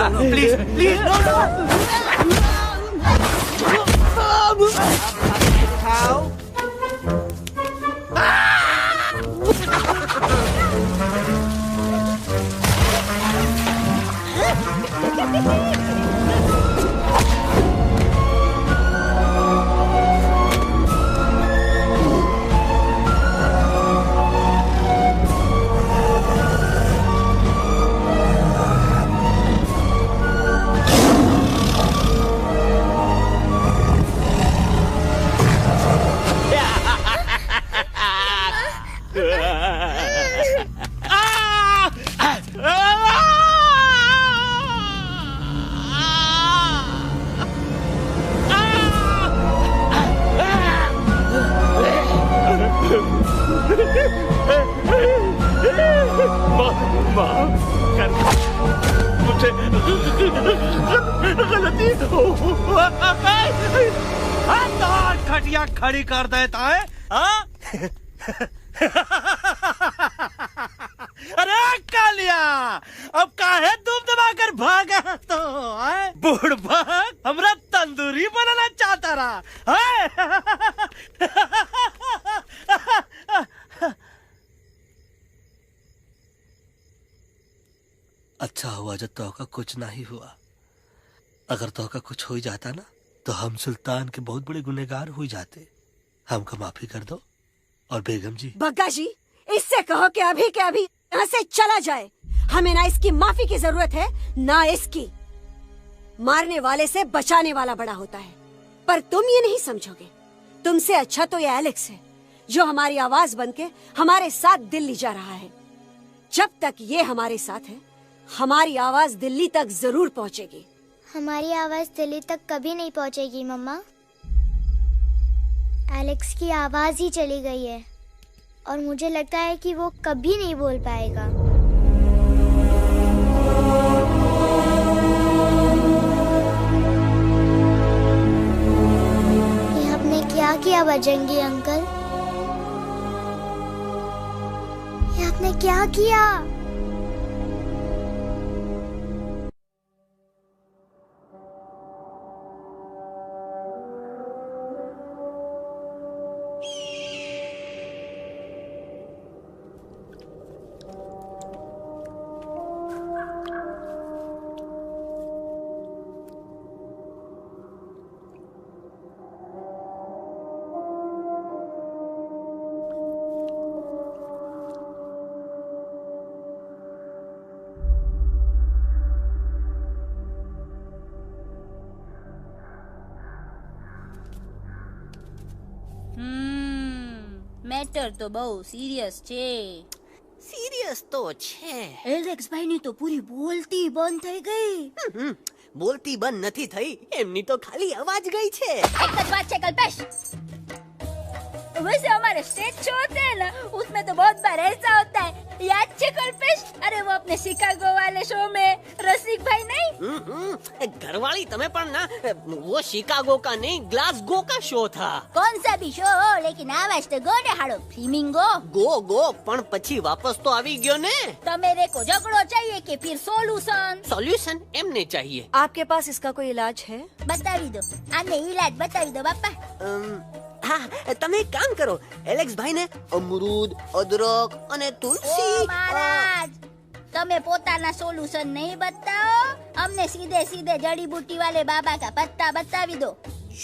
No, please, please, no, no. How? मुझे गलती खटिया खड़ी कर देता है। अरे कालिया, अब काहे तुम दबाकर भागा तो? बुढ़बा हमरा तंदूरी बनाना चाहता रहा। अच्छा हुआ जब तोका कुछ नहीं हुआ। अगर तोका कुछ हो ही जाता ना, तो हम सुल्तान के बहुत बड़े गुनहगार हो जाते। हमको माफी कर दो। और बेगम जी, बग्गा जी, इससे कहो कि अभी के अभी यहाँ से चला जाए। हमें ना इसकी माफी की जरूरत है, ना इसकी। मारने वाले से बचाने वाला बड़ा होता है, पर तुम ये नहीं समझोगे। तुमसे अच्छा तो ये एलेक्स है, जो हमारी आवाज बनके हमारे साथ दिल्ली जा रहा है। जब तक ये हमारे साथ है, हमारी आवाज दिल्ली तक जरूर पहुंचेगी। हमारी आवाज दिल्ली तक कभी नहीं पहुंचेगी मम्मा। एलेक्स की आवाज ही चली गई है और मुझे लगता है कि वो कभी नहीं बोल पाएगा। ये आपने क्या किया बजरंगी अंकल? ये आपने क्या किया? મેટર તો બહુ સિરિયસ છે. સિરિયસ તો છે. એલેક્સ ભાઈ ની તો પૂરી બોલતી બંધ થઈ ગઈ. બોલતી બંધ નથી થઈ, એમની તો ખાલી અવાજ ગઈ છે. एक बात है कल्पेश, वैसे हमारे स्टेज शो होते हैं ना, उसमें तो बहुत बार ऐसा होता है. याद है कल्पेश? अरे वो अपने शिकागो वाले शो में रसिक भाई नहीं? घरवाली तुम्हें पण ना, वो शिकागो का नहीं ग्लासगो का शो था. कौन सा भी शो हो, लेकिन आवाज तो गो ने हाड़ो फ्लेमिंगो. गो पण પછી વાપસ તો આવી ગયો ને. तो मेरे को झगड़ो चाहिए कि फिर सोल्यूशन? सॉल्यूशन एमने चाहिए. आपके पास इसका कोई इलाज है? बतावी दो, आने इलाज बतावी दो बापा. हाँ, તમે એક કામ કરો, એલેક્સ ભાઈ ને અમરૂદ, અદરક અને તુલસી. ओ महाराज, તમે પોતાના સોલ્યુશન नहीं बताओ, हमने सीधे सीधे जड़ी बूटी वाले बाबा का पत्ता बतावी दो.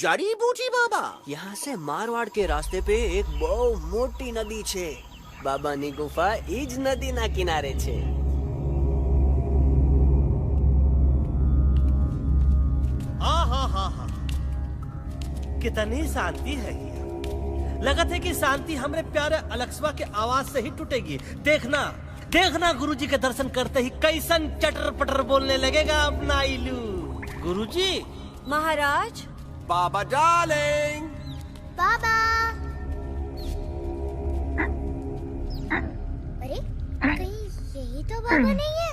जड़ी बूटी बाबा? यहाँ से मारवाड़ के रास्ते पे एक बहु मोटी नदी छे. बाबानी गुफा ईज नदी ना किनारे छे. कितनी शांति है ये। लगा था कि शांति हमरे प्यारे अलक्सवा के आवाज से ही टूटेगी। देखना देखना गुरुजी के दर्शन करते ही कैसन चटर पटर बोलने लगेगा अपना इलू। गुरुजी। महाराज। बाबा डार्लिंग। बाबा। अरे कहीं यही तो बाबा नहीं है?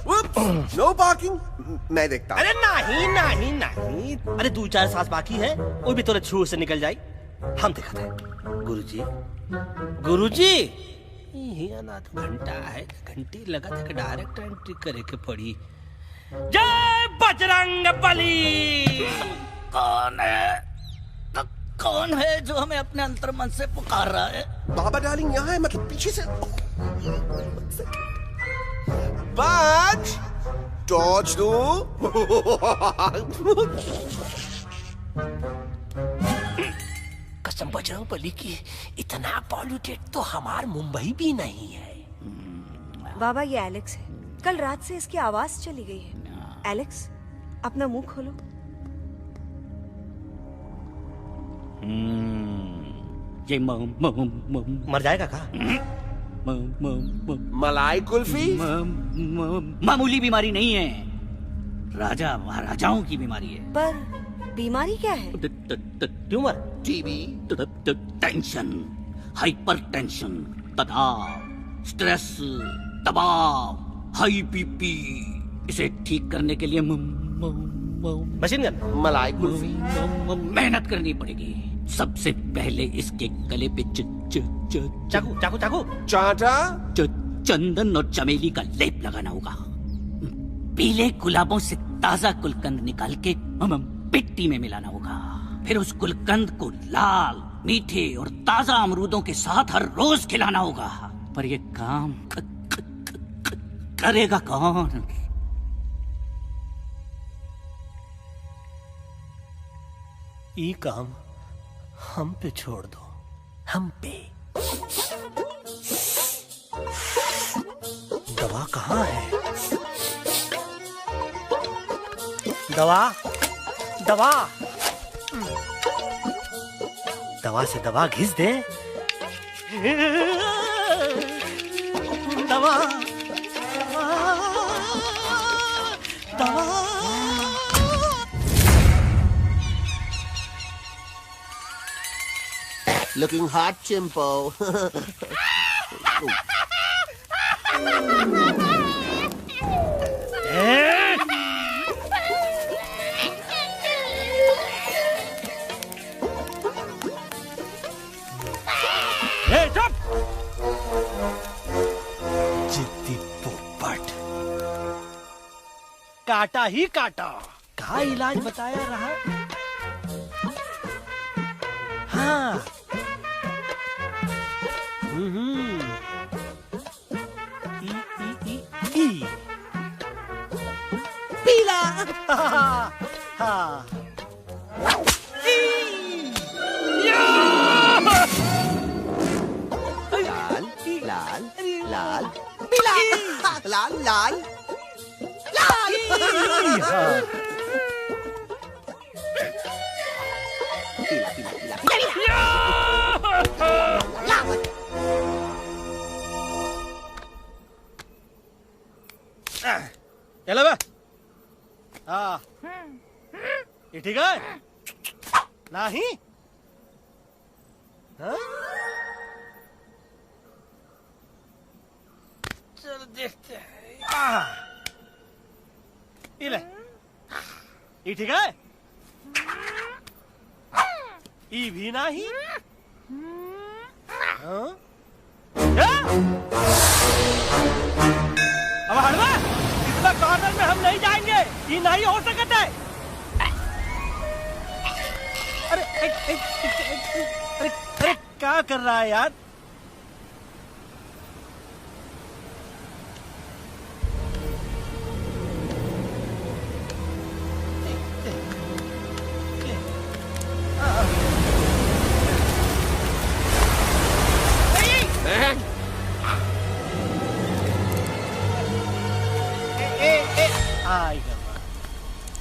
No parking. मैं देखता हूँ। अरे नहीं नहीं नहीं, अरे 2-4 सांस बाकी है, वो भी तोरे छू से निकल जाए। हम देखते हैं। गुरुजी गुरुजी, ये ना तो घंटा है, घंटी लगा था कि डायरेक्ट एंट्री करे के पड़ी। जय बजरंग बली। कौन है? कौन है जो हमें अपने अंतर्मन से पुकार रहा है? बाबा डार्लिंग यहाँ है, मतलब पीछे से। बाज टॉर्च दो। कसम बजरंग बली की, इतना पॉल्यूटेड तो हमार मुंबई भी नहीं है। बाबा ये एलेक्स है, कल रात से इसकी आवाज चली गई है। एलेक्स अपना मुंह खोलो। ये मर जाएगा का? मलाई कुल्फी? मामूली बीमारी नहीं है, राजा महाराजाओं की बीमारी है। पर बीमारी क्या है? Tumour, TB, tension, hyper tension, तनाव, स्ट्रेस, दबाव, हाई बीपी। इसे ठीक करने के लिए मशीन गन, मलाई कुल्फी, मेहनत करनी पड़ेगी। सबसे पहले इसके गले पे चाकू चाकू चाकू चाटा, चंदन और चमेली का लेप लगाना होगा। पीले गुलाबों से ताजा गुलकंद निकाल के मिट्टी में मिलाना होगा। फिर उस गुलकंद को लाल, मीठे और ताजा अमरूदों के साथ हर रोज खिलाना होगा। पर ये काम करेगा कौन? ये काम हम पे छोड़ दो, हम पे। दवा कहाँ है? दवा दवा दवा से दवा घिस दे। दवा दवा। Looking hot, Chimpo. ए जिद्दी पोपट। काटा ही काटा। का इलाज बताया रहा? हाँ। ई पीला। हाँ। लाल लाल पीला लाल लाल लाल चलो बे। हाँ ये ठीक है नहीं? हाँ? चलो देखते हैं। ये ले। ये ठीक है? ये भी नहीं? हाँ? अब हड़वा इतना कॉर्नर में हम नहीं जाएंगे। ये नहीं हो सकता है। अरे अरे क्या कर रहा है यार?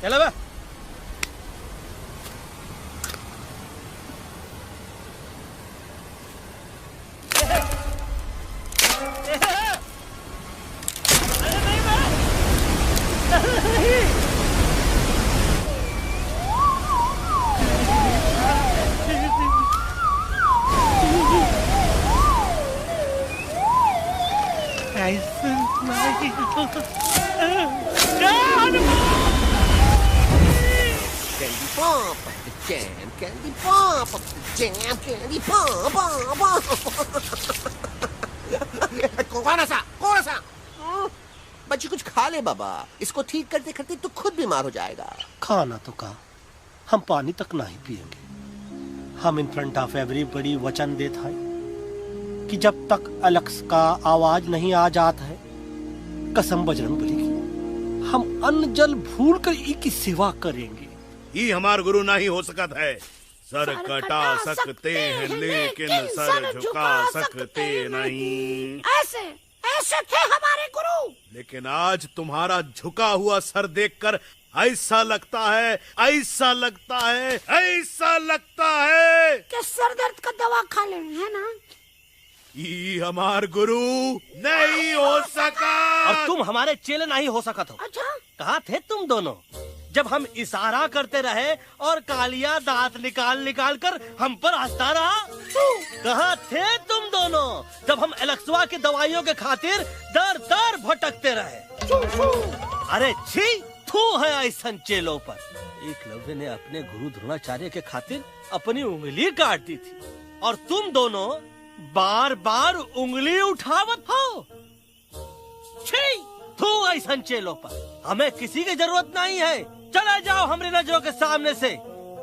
चलो बे। Candy pop, jam candy pop, कौन सा? बच्ची कुछ खा ले बाबा। इसको ठीक करते करते तो खुद बीमार हो जाएगा। खाना तो कहा, हम पानी तक नहीं पिएंगे। हम इन फ्रंट ऑफ एवरीबॉडी वचन देता है कि जब तक एलेक्स का आवाज नहीं आ जाता है, कसम बजरंगबली की, हम अन्न जल भूल कर ई की सेवा करेंगे। ये हमार गुरु नहीं हो सकता है। सर कटा सकते हैं लेकिन सर झुका सकते नहीं। ऐसे ऐसे थे हमारे गुरु। लेकिन आज तुम्हारा झुका हुआ सर देखकर ऐसा लगता है कि सर दर्द का दवा खा ले, है ना? ये हमार गुरु नहीं हो सका। और तुम हमारे चेले नहीं हो सका। अच्छा? कहाँ थे तुम दोनों जब हम इशारा करते रहे और कालिया दांत निकाल निकाल कर हम पर हंसता रहा? कहाँ थे तुम दोनों जब हम एलेक्सवा की दवाइयों के खातिर दर दर भटकते रहे? अरे छी, थू है ऐसा चेलों पर। एकलव्य ने अपने गुरु द्रोणाचार्य के खातिर अपनी उंगली काट दी थी और तुम दोनों बार बार उंगली उठावत हो। छी, थू ऐसा चेलों पर। हमें किसी की जरूरत नहीं है। चला जाओ हमारी नजरों के सामने से,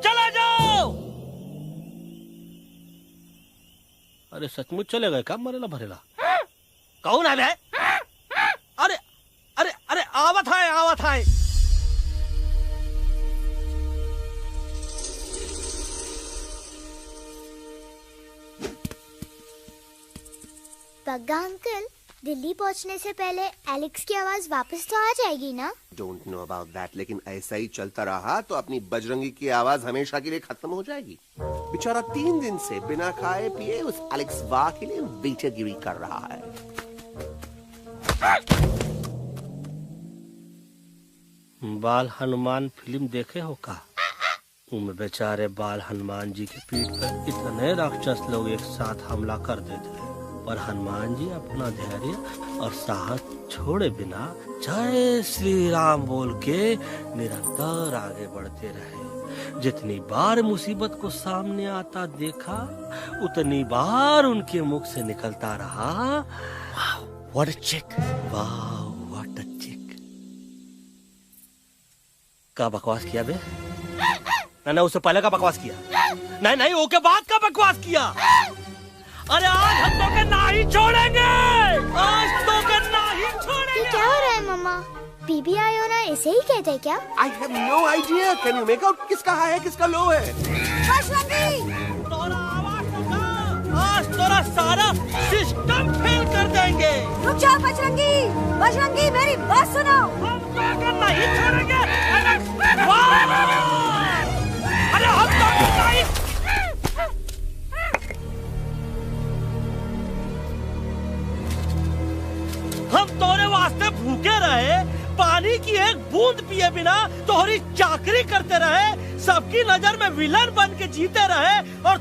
चला जाओ। अरे सचमुच चले गए क्या? मरेला भरेला कौन है? अरे अरे अरे आवत है। पग्गा अंकल, दिल्ली पहुंचने से पहले एलेक्स की आवाज वापस तो आ जाएगी ना? डोंट नो अबाउट दैट, लेकिन ऐसा ही चलता रहा तो अपनी बजरंगी की आवाज हमेशा के लिए खत्म हो जाएगी। बेचारा 3 दिन से बिना खाए पिए उस एलेक्स वाह के लिए बेटेगिरी कर रहा है। बाल हनुमान फिल्म देखे हो का? उनमें बेचारे बाल हनुमान जी की पीठ पर इतने राक्षस लोग एक साथ हमला कर देते हैं, पर हनुमान जी अपना धैर्य और साहस छोड़े बिना जय श्री राम बोल के निरंतर आगे बढ़ते रहे। जितनी बार मुसीबत को सामने आता देखा, उतनी बार उनके मुख से निकलता रहा, What a chick! Wow, what a chick! क्या बकवास किया बे? ना उससे पहले का बकवास किया। नहीं ओके बाद का बकवास किया। अरे आज हम तो के नहीं छोड़ेंगे। आज तो के नहीं छोड़ेंगे। ये क्या हो रहा है मम्मा? बीबी आयो ना ऐसे ही कहते हैं क्या? I have no idea. Can you make out किसका हाई है किसका लो है? आज तोरा सारा सिस्टम फेल कर देंगे। रुक जाओ बजरंगी, बजरंगी मेरी बात सुनो। हम तो नहीं छोड़ेंगे। अरे हम तो नहीं। हम तोरे वास्ते भूखे रहे, पानी की एक बूंद पिए बिना तोहरी चाकरी करते रहे, सबकी नजर में विलन बन के जीते रहे, और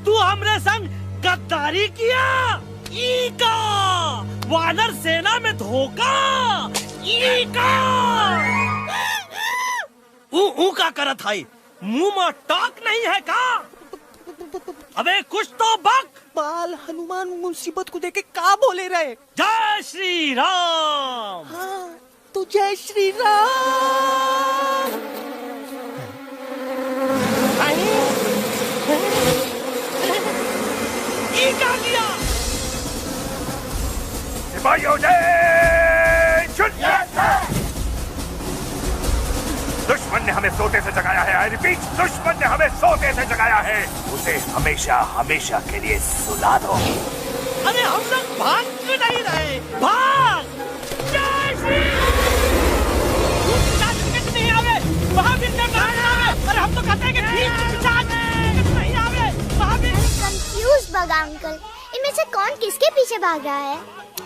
तू हमरे संग गद्दारी किया। ईका वानर सेना में धोखा। ईका ऊ का करत हाई, मुंह में टाक नहीं है का? अबे कुछ तो बक। बाल हनुमान मुसीबत को देखे का बोले रहे? जय श्री राम। हाँ, तो जय श्री राम। ये क्या किया? सिपाहियों दुश्मन ने हमें सोते से जगाया है। आई रिपीट, दुश्मन ने हमें सोते से जगाया है। उसे हमेशा हमेशा के लिए सुला दो। अरे हम लोग भाग क्यों नहीं रहे? भाग! जय श्री नहीं आवे, महावीर ने नहीं आवे। अरे हम तो कहते हैं कि नहीं आवे, महावीर। कंफ्यूज बगा अंकल, इनमें से कौन किसके पीछे भाग रहा है?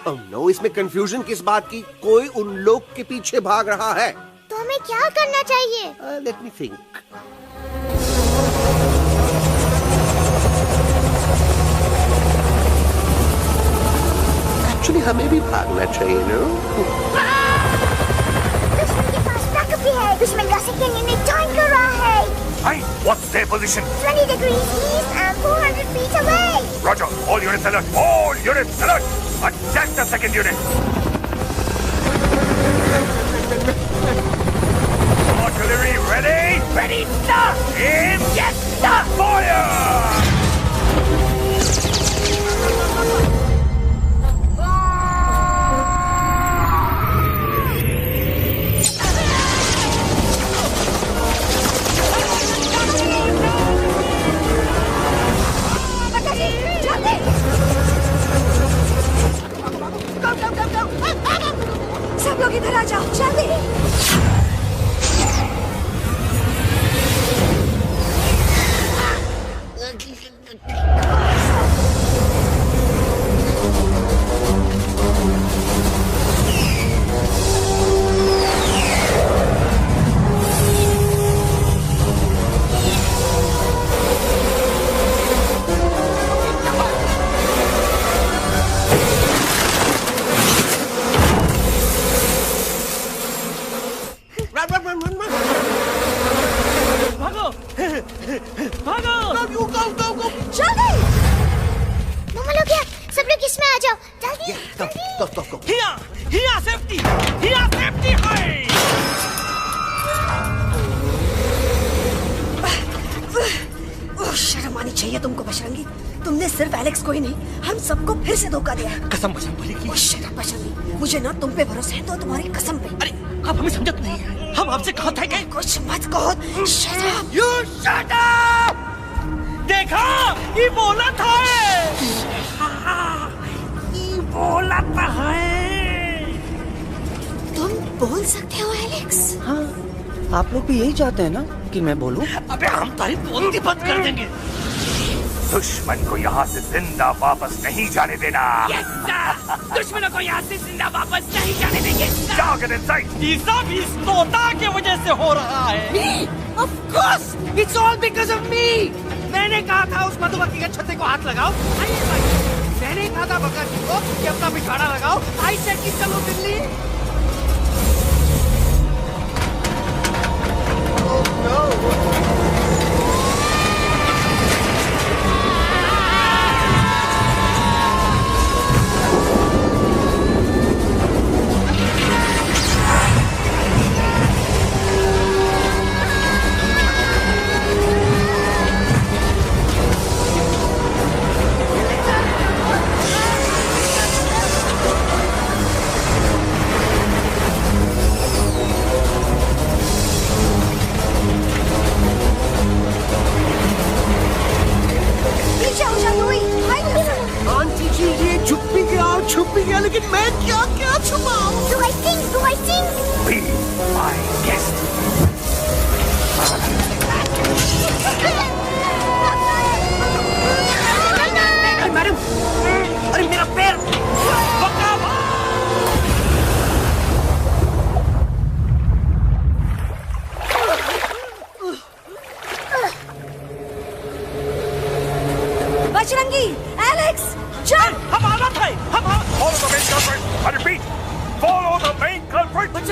Oh no, इसमें कंफ्यूजन किस बात की? कोई उन लोग के पीछे भाग रहा है। तो हमें क्या करना चाहिए? Let me think. Actually, हमें भी भागना चाहिए, no? दुश्मन के पास बैकअप भी है। दुश्मन का सेकंड यूनिट ज्वाइन कर रहा है। Hey, what's their position? 20 degrees east and 400 feet away. Roger, all units alert. All units alert. Attack the second unit. Artillery ready? Ready, sir! Aim! Yes, sir! Fire! सब लोग इधर आ जाओ, जल्दी। शर्म आनी चाहिए तुमको बजरंगी। तुमने सिर्फ एलेक्स को ही नहीं, हम सबको फिर से धोखा दिया। कसम की। बजरंगी, मुझे ना तुम पे भरोसा है, तो तुम्हारी कसम पे। अरे आप हमें समझत नहीं है। हम आपसे कहा था कि कुछ मत कहो। Shut up! You shut up! देखा, ये बोला था। ये बोला था है। तुम बोल सकते हो एलेक्स? हाँ, आप लोग भी यही चाहते हैं ना कि मैं बोलूं? अबे हम तारीफ बोलती बंद कर देंगे। दुश्मन को यहाँ से जिंदा वापस नहीं जाने देना। दुश्मनों को यहाँ से जिंदा वापस नहीं जाने देंगे। जाओ get inside। ये सब इस तोता की वजह से हो रहा है। Me? Of course, it's all because of me। मैंने कहा था उस मधुमक्खी के छत्ते को हाथ लगाओ। मैंने कहा था बकरा जी को कि अपना पिछवाड़ा लगाओ। आई सेड कि चलो बिल्ली।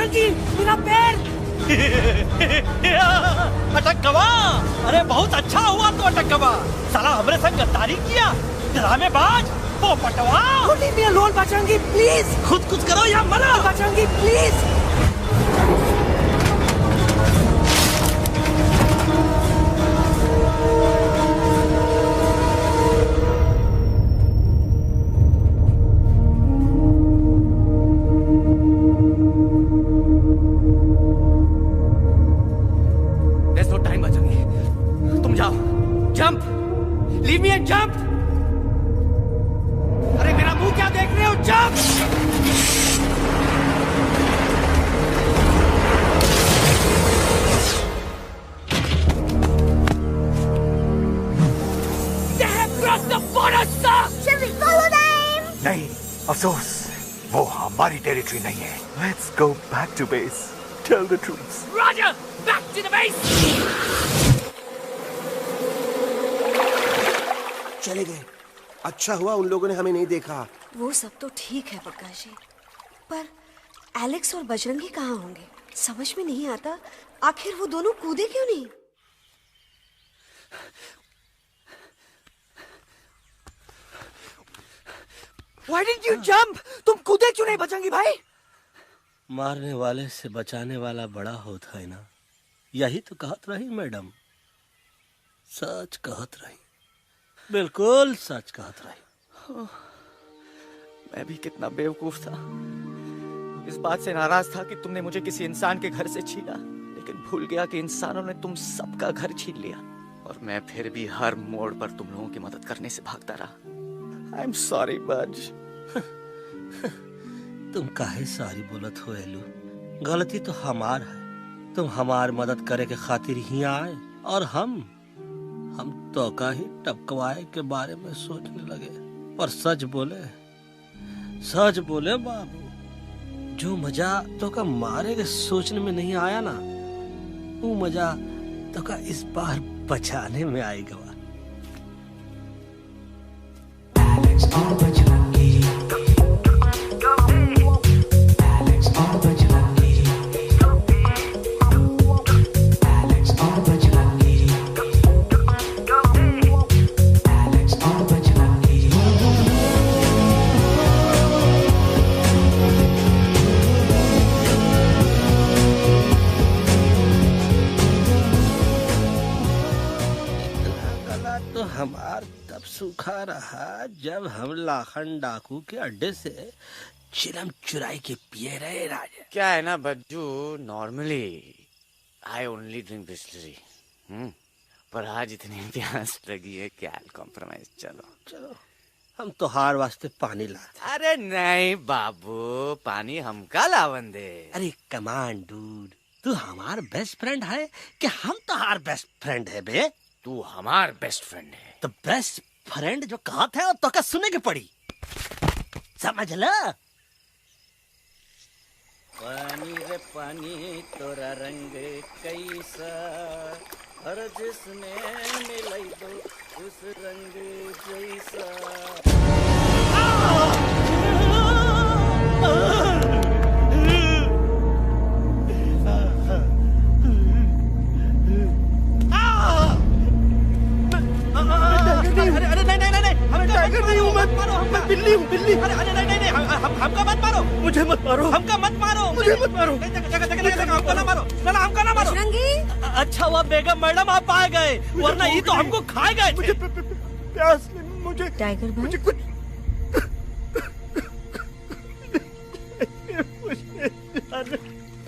बजरंगी, मेरा पैर। अटक गवा। अरे बहुत अच्छा हुआ तो अटक गवा। साला हमरे संग गद्दारी किया, ड्रामेबाज, पोपटवा। Leave me alone, Bajrangi, please. खुद कुछ करो या मरो। Bajrangi, please. There's no time, Bajrangi. तुम जाओ, jump, leave me and jump। अरे मेरा मुंह क्या देख रहे हो? Jump! They have crossed the border, sir! Shall we follow them? नहीं, अफसोस, वो हमारी टेरिटरी नहीं है। Let's go back to base. Tell the troops. Roger! Back to the base! चले गए। अच्छा हुआ उन लोगों ने हमें नहीं देखा। वो सब तो ठीक है प्रकाश जी, पर एलेक्स और बजरंगी कहाँ होंगे? समझ में नहीं आता, आखिर वो दोनों कूदे क्यों नहीं? Why didn't you jump? तुम कूदे क्यों नहीं बजरंगी भाई? मारने वाले से बचाने वाला बड़ा होता है ना, यही तो कहत रही मैडम। सच कहत रही, बिल्कुल सच कहत रही। मैं भी कितना बेवकूफ था। इस बात से नाराज था कि तुमने मुझे किसी इंसान के घर से छीना, लेकिन भूल गया कि इंसानों ने तुम सबका घर छीन लिया, और मैं फिर भी हर मोड़ पर तुम लोगों की मदद करने से भागता रहा। आई एम सॉरी बज। तुम काहे सारी बोलत हो एलू? गलती तो हमार है। तुम हमार मदद करे के खातिर ही आए, और हम तो का ही टपकवाए के बारे में सोचने लगे। पर सच बोले बाबू, जो मजा तो का मारे के सोचने में नहीं आया ना, वो मजा तो का इस बार बचाने में आएगा। हमार तब सूखा रहा जब हम लाखन डाकू के अड्डे से चिलम चुराई के पिए रहे राजा। क्या है ना Bajju, normally I only drink Bisleri, पर आज इतनी प्यास लगी है क्या कॉम्प्रोमाइज। चलो हम तो हार वास्ते पानी लाते। अरे नहीं बाबू, पानी हमका लावन दे। अरे कमान डूड, तू हमार बेस्ट फ्रेंड है कि हम तो हार बेस्ट फ्रेंड है बे? तू हमार बेस्ट फ्रेंड है। तो बेस्ट फ्रेंड जो कहा था तो का सुने के पड़ी, समझ ला। पानी रे पानी तोरा रंग कैसा, हर जिसने मिलाई दो उस रंग जैसा। बिल्ली। अरे हमका मत मारो। मुझे मत मारो। हमका मत मारो। मुझे मत मारो। हमका ना मारो। ना हमका ना मारो। अच्छा हुआ बेगम मैडम आप आ गए, वरना ये तो हमको खा गए। मुझे प्यास लगी। मुझे टाइगर भाई, मुझे कुछ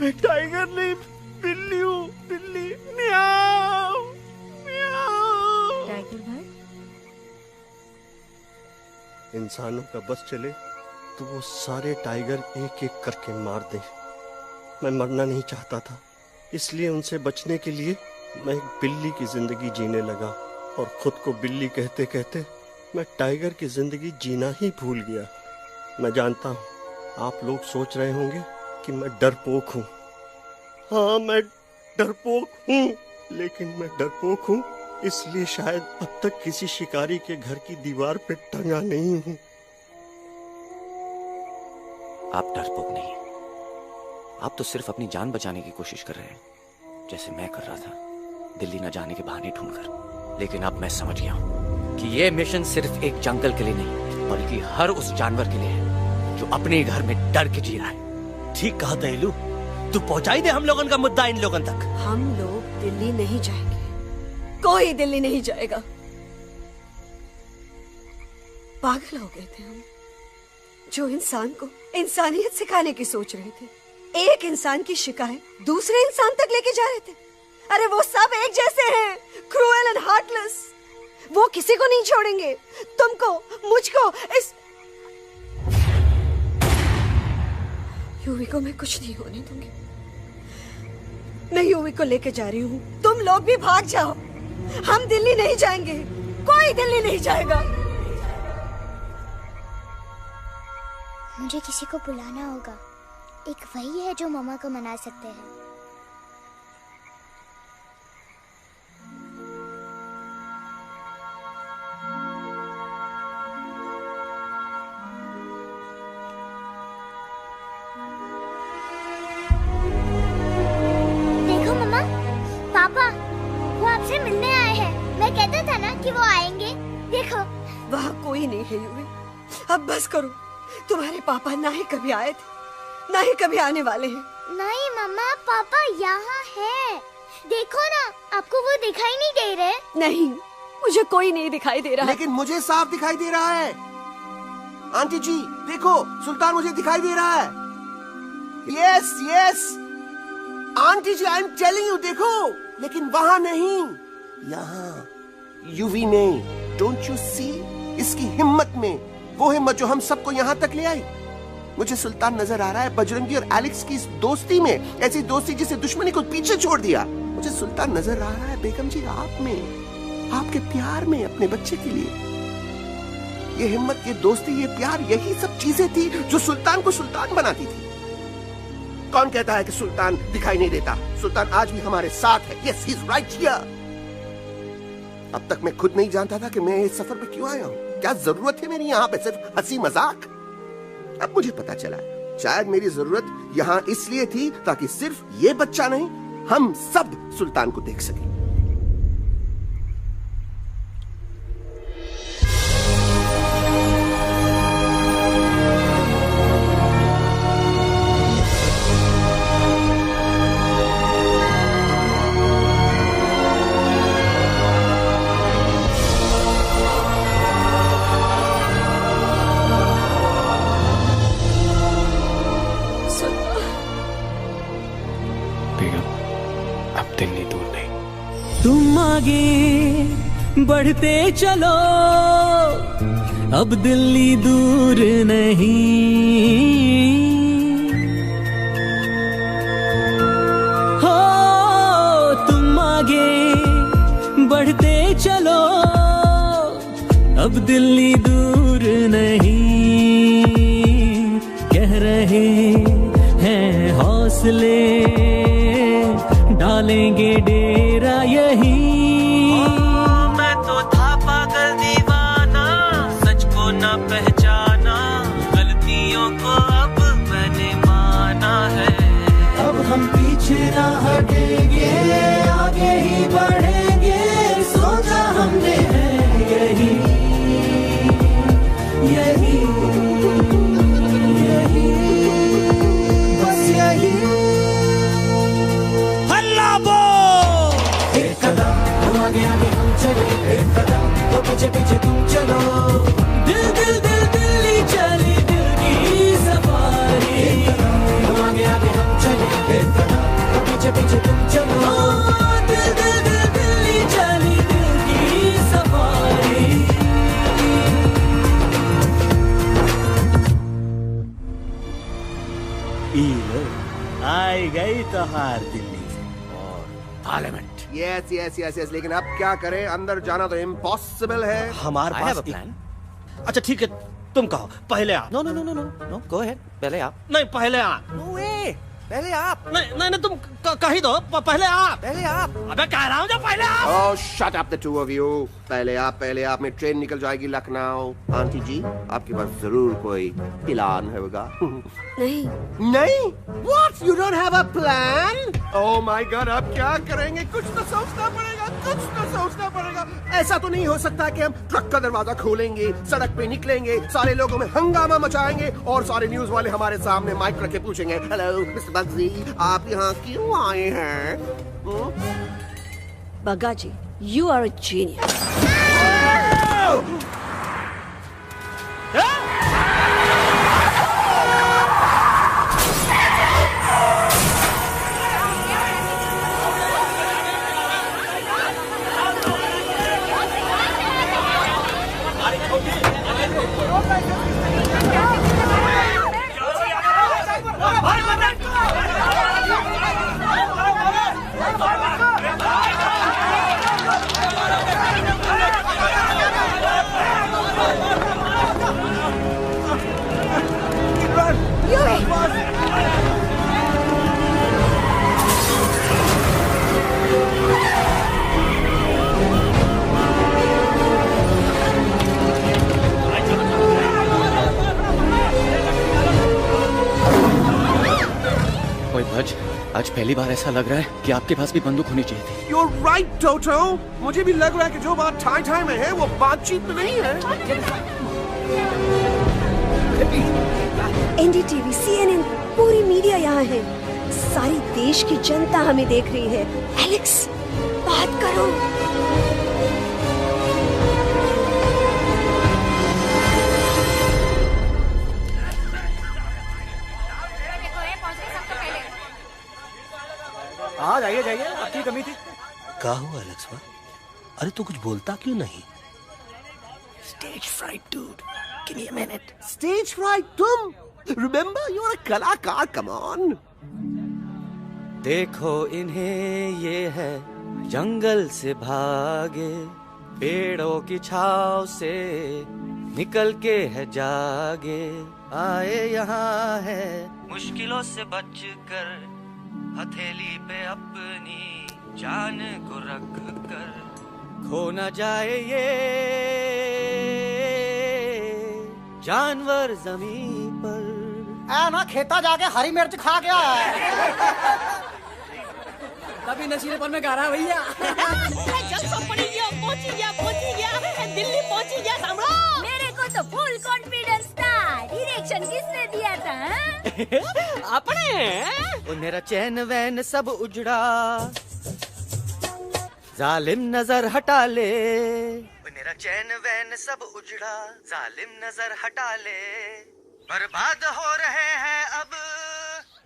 मैं टाइगर नहीं, बिल्ली हूँ। बिल्ली। म्याऊ म्याऊ। टाइगर भाई, इंसानों का बस चले तो वो सारे टाइगर एक एक करके मार दें। मैं मरना नहीं चाहता था, इसलिए उनसे बचने के लिए मैं एक बिल्ली की जिंदगी जीने लगा, और खुद को बिल्ली कहते कहते मैं टाइगर की जिंदगी जीना ही भूल गया। मैं जानता हूँ आप लोग सोच रहे होंगे कि मैं डरपोक हूँ। हाँ, मैं डरपोक हूँ, लेकिन मैं डरपोक हूँ इसलिए शायद अब तक किसी शिकारी के घर की दीवार पे टंगा नहीं हूँ। आप डरपोक नहीं, आप तो सिर्फ अपनी जान बचाने की कोशिश कर रहे हैं, जैसे मैं कर रहा था दिल्ली न जाने के बहाने ढूंढकर। लेकिन अब मैं समझ गया हूं कि ये मिशन सिर्फ एक जंगल के लिए नहीं, बल्कि हर उस जानवर के लिए है जो अपने घर में डर के जी रहा है। ठीक कहा दयालु, तू पहुंचाई दे हम लोगन का मुद्दा इन लोगन तक। हम लोग दिल्ली नहीं जाएंगे, कोई दिल्ली नहीं जाएगा। पागल हो गए थे हम, जो इंसान को इंसानियत सिखाने की सोच रहे थे, एक इंसान की शिकायत दूसरे इंसान तक लेके जा रहे थे। अरे वो सब एक जैसे हैं, क्रूएल एंड हार्टलेस। वो किसी को नहीं छोड़ेंगे, तुमको, मुझको, इस यूवी को मैं कुछ नहीं होने दूंगी। मैं यूवी को लेके जा रही हूँ, तुम लोग भी भाग जाओ। हम दिल्ली नहीं जाएंगे, कोई दिल्ली नहीं जाएगा। मुझे किसी को बुलाना होगा, एक वही है जो मामा को मना सकते हैं। देखो मामा, पापा वो आपसे मिलने आए हैं। मैं कहता था ना कि वो आएंगे। देखो वहाँ कोई नहीं है यूवी, अब बस करो। तुम्हारे पापा ना ही कभी आए थे, ना ही कभी आने वाले हैं। नहीं मम्मा, पापा यहाँ है। देखो ना, आपको वो दिखाई नहीं दे रहे? नहीं, मुझे कोई नहीं दिखाई दे रहा। लेकिन मुझे साफ दिखाई दे रहा है। आंटी जी देखो, सुल्तान मुझे दिखाई दे रहा है। Yes yes aunty ji, I am telling you, देखो। लेकिन वहाँ नहीं, यहाँ यूवी ने। डोंट यू सी इसकी हिम्मत में, वो हिम्मत जो हम सबको यहाँ तक ले आई। मुझे सुल्तान नजर आ रहा है बजरंगी और एलेक्स की इस दोस्ती में, ऐसी दोस्ती जिसे दुश्मनी को पीछे छोड़ दिया। मुझे सुल्तान नजर आ रहा है बेगम जी आप में, आपके प्यार में अपने बच्चे के लिए। ये हिम्मत, ये दोस्ती, ये प्यार, यही सब चीजें थी जो सुल्तान को सुल्तान बनाती थी। कौन कहता है कि सुल्तान दिखाई नहीं देता? सुल्तान आज भी हमारे साथ है। Yes, he is right here. अब तक मैं खुद नहीं जानता था कि मैं इस सफर पे क्यों आया हूँ। क्या जरूरत है मेरी यहाँ पे सिर्फ हंसी मजाक? अब मुझे पता चला, शायद मेरी जरूरत यहाँ इसलिए थी ताकि सिर्फ ये बच्चा नहीं, हम सब सुल्तान को देख सकें। तुम आगे बढ़ते चलो, अब दिल्ली दूर नहीं। हो तुम आगे बढ़ते चलो, अब दिल्ली दूर नहीं। कह रहे हैं हौसले, डालेंगे डेरा यही। मैं तो था पागल दीवाना, सच को न पहचाना, गलतियों को अब मैंने माना है। अब हम पीछे ना हटेंगे, आगे ही बढ़ेंगे, सोचा हमने है यही यही यही, बस यही। आगे आगे हम चले, एक कदम तो पीछे पीछे तुम चलो। दिल दिल दिल दिल्ली चली, दिल की सफारी। एक कदम आगे आगे हम चले, एक कदम तो पीछे पीछे तुम चलो। दिल दिल दिल दिल्ली चली, दिल की सफारी। आई गई तो हार दिल्ली और parliament. Yes yes yes yes, लेकिन अब क्या करें? अंदर जाना तो इम्पॉसिबल है। हमारे पास प्लान। अच्छा ठीक है, तुम कहो, पहले आप। No no no no no no, go ahead, पहले आप। नहीं, पहले आप। नो वे, पहले आप। नहीं तुम कही दो, पहले आप। पहले आप। अबे कह रहा हूँ जो पहले आप। Oh, shut up the two of you. पहले आप में ट्रेन निकल जाएगी लखनऊ। आंटी जी, आपके पास जरूर कोई प्लान होगा। नहीं? What? You don't have a plan? Oh my God, अब क्या करेंगे? कुछ तो सोचना पड़ेगा। ऐसा तो नहीं हो सकता कि हम ट्रक का दरवाजा खोलेंगे, सड़क पे निकलेंगे, सारे लोगों में हंगामा मचाएंगे और सारे न्यूज वाले हमारे सामने माइक रख के पूछेंगे, हेलो मिस्टर बग्जी, आप यहाँ क्यों आए हैं? बग्गा जी, you are a genius. आज पहली बार ऐसा लग रहा है कि आपके पास भी बंदूक होनी चाहिए थी। You're right, Toto. मुझे भी लग रहा है कि जो बात ठाई में है वो बातचीत में नहीं है। NDTV, CNN, पूरी मीडिया यहाँ है। सारी देश की जनता हमें देख रही है। एलेक्स, बात करो। हाँ जाइए आपकी कमी थी। क्या हुआ एलेक्स? अरे तू कुछ बोलता क्यों नहीं? Stage fright, dude. Give me a minute. Stage fright, तुम? Remember, you're a कलाकार. Come on. देखो इन्हें ये है जंगल से भागे, पेड़ों की छाव से निकल के है जागे, आए यहाँ है मुश्किलों से बचकर, हथेली पे अपनी जान को रख कर, खो न जाए ये जानवर जमीन पर। ना खेता जाके हरी मिर्च खा गया है। तभी नशीलेपन में गा रहा भैया। दिल्ली पहुंची गया सामने। मेरे को तो फुल कॉन्फिडेंस था। डायरेक्शन किसने दिया था? अपने। मेरा चैन वैन सब उजड़ा, जालिम नजर हटा ले। मेरा चैन वैन सब उजड़ा, जालिम नजर हटा ले, बर्बाद हो रहे हैं अब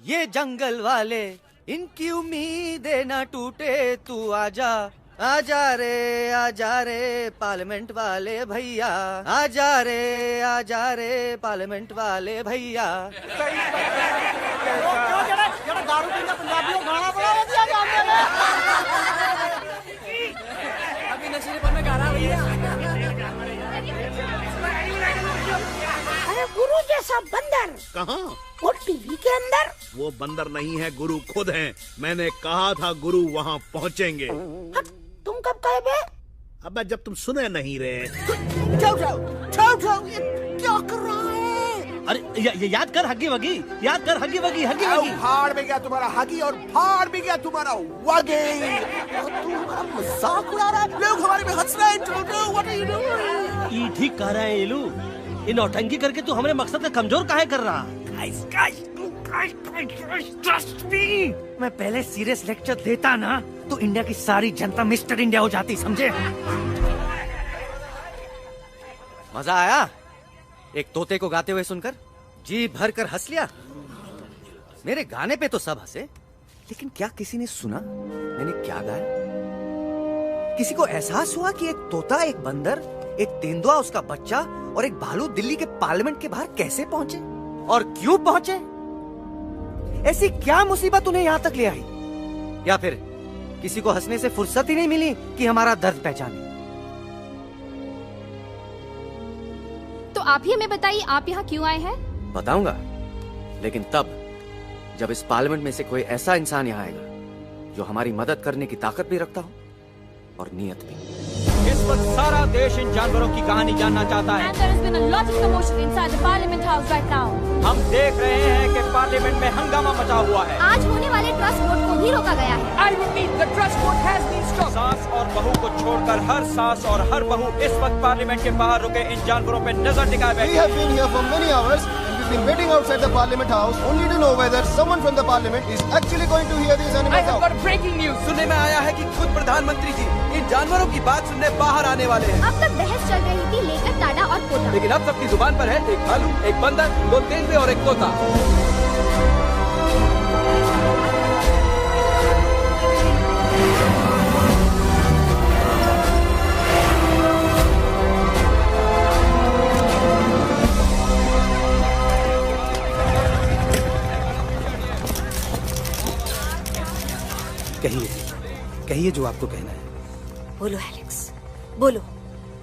ये जंगल वाले, इनकी उम्मीदें न टूटे, तू आजा आजा रे पार्लियामेंट वाले भैया, आजा रे पार्लियामेंट वाले भैया। दारू पीना पंजाबियों गाना बड़ा दिया जाने। अभी नशीलेपन में गा रहा भैया। अरे गुरु जैसा बंदर कहाँ? वो टीवी के अंदर। वो बंदर नहीं है, गुरु खुद हैं। मैंने कहा था गुरु वहाँ पहुँचेंगे। तुम कब कहे बे? अबे जब तुम सुने नहीं रहे। क्या कर रहा है? अरे याद कर हगी वगी, याद कर हगी वगी। फाड़ में गया तुम्हारा हगी और फाड़ में गया तुम्हारा वगे। तुम्हारा मजाक उड़ा रहा है, लोग हमारे में हंस रहे हैं। What are you doing? ये ठीक कह रहे हैं इलू, इन नौटंकी करके तू हमारे मकसद का कमजोर काहे कर रहा? मैं पहले सीरियस लेक्चर देता ना तो इंडिया की सारी जनता मिस्टर इंडिया हो जाती, समझे? मजा आया एक तोते को गाते हुए सुनकर? जी भर कर हंस लिया। मेरे गाने पे तो सब हंसे, लेकिन क्या किसी ने सुना मैंने क्या गाया? किसी को एहसास हुआ कि एक तोता, एक बंदर, एक तेंदुआ, उसका बच्चा और एक भालू दिल्ली के पार्लियामेंट के बाहर कैसे पहुंचे और क्यों पहुंचे? ऐसी क्या मुसीबत उन्हें यहाँ तक ले आई? या फिर किसी को हंसने से फुर्सत ही नहीं मिली कि हमारा दर्द पहचाने? तो आप ही हमें बताइए, आप यहाँ क्यों आए हैं? बताऊंगा, लेकिन तब जब इस पार्लियामेंट में से कोई ऐसा इंसान यहाँ आएगा जो हमारी मदद करने की ताकत भी रखता हो और नीयत भी। इस वक्त सारा देश इन जानवरों की कहानी जानना चाहता है। And there has been a lot of commotion inside the Parliament House right now. हम देख रहे हैं कि पार्लियामेंट में हंगामा मचा हुआ है। आज होने वाले ट्रस्ट वोट को भी रोका गया है। I repeat, the trust vote has been stopped. सास और बहू को छोड़कर हर सास और हर बहू इस वक्त पार्लियामेंट के बाहर रुके इन जानवरों पे नजर टिकाए बैठे। We have been here for many hours and we've been waiting outside the Parliament House only to know whether someone from the Parliament is actually going to hear these animals out. I have got breaking news. सुनने में आया है कि खुद प्रधानमंत्री जी इन जानवरों की बात सुनने बाहर आने वाले हैं। अब तक बहस चल रही थी लेकर टाडा और पोता। लेकिन अब सबकी जुबान पर है एक भालू, एक बंदर, 2 तेंदुए और एक तोता। कहिए जो आपको कहना है। बोलो एलेक्स, बोलो।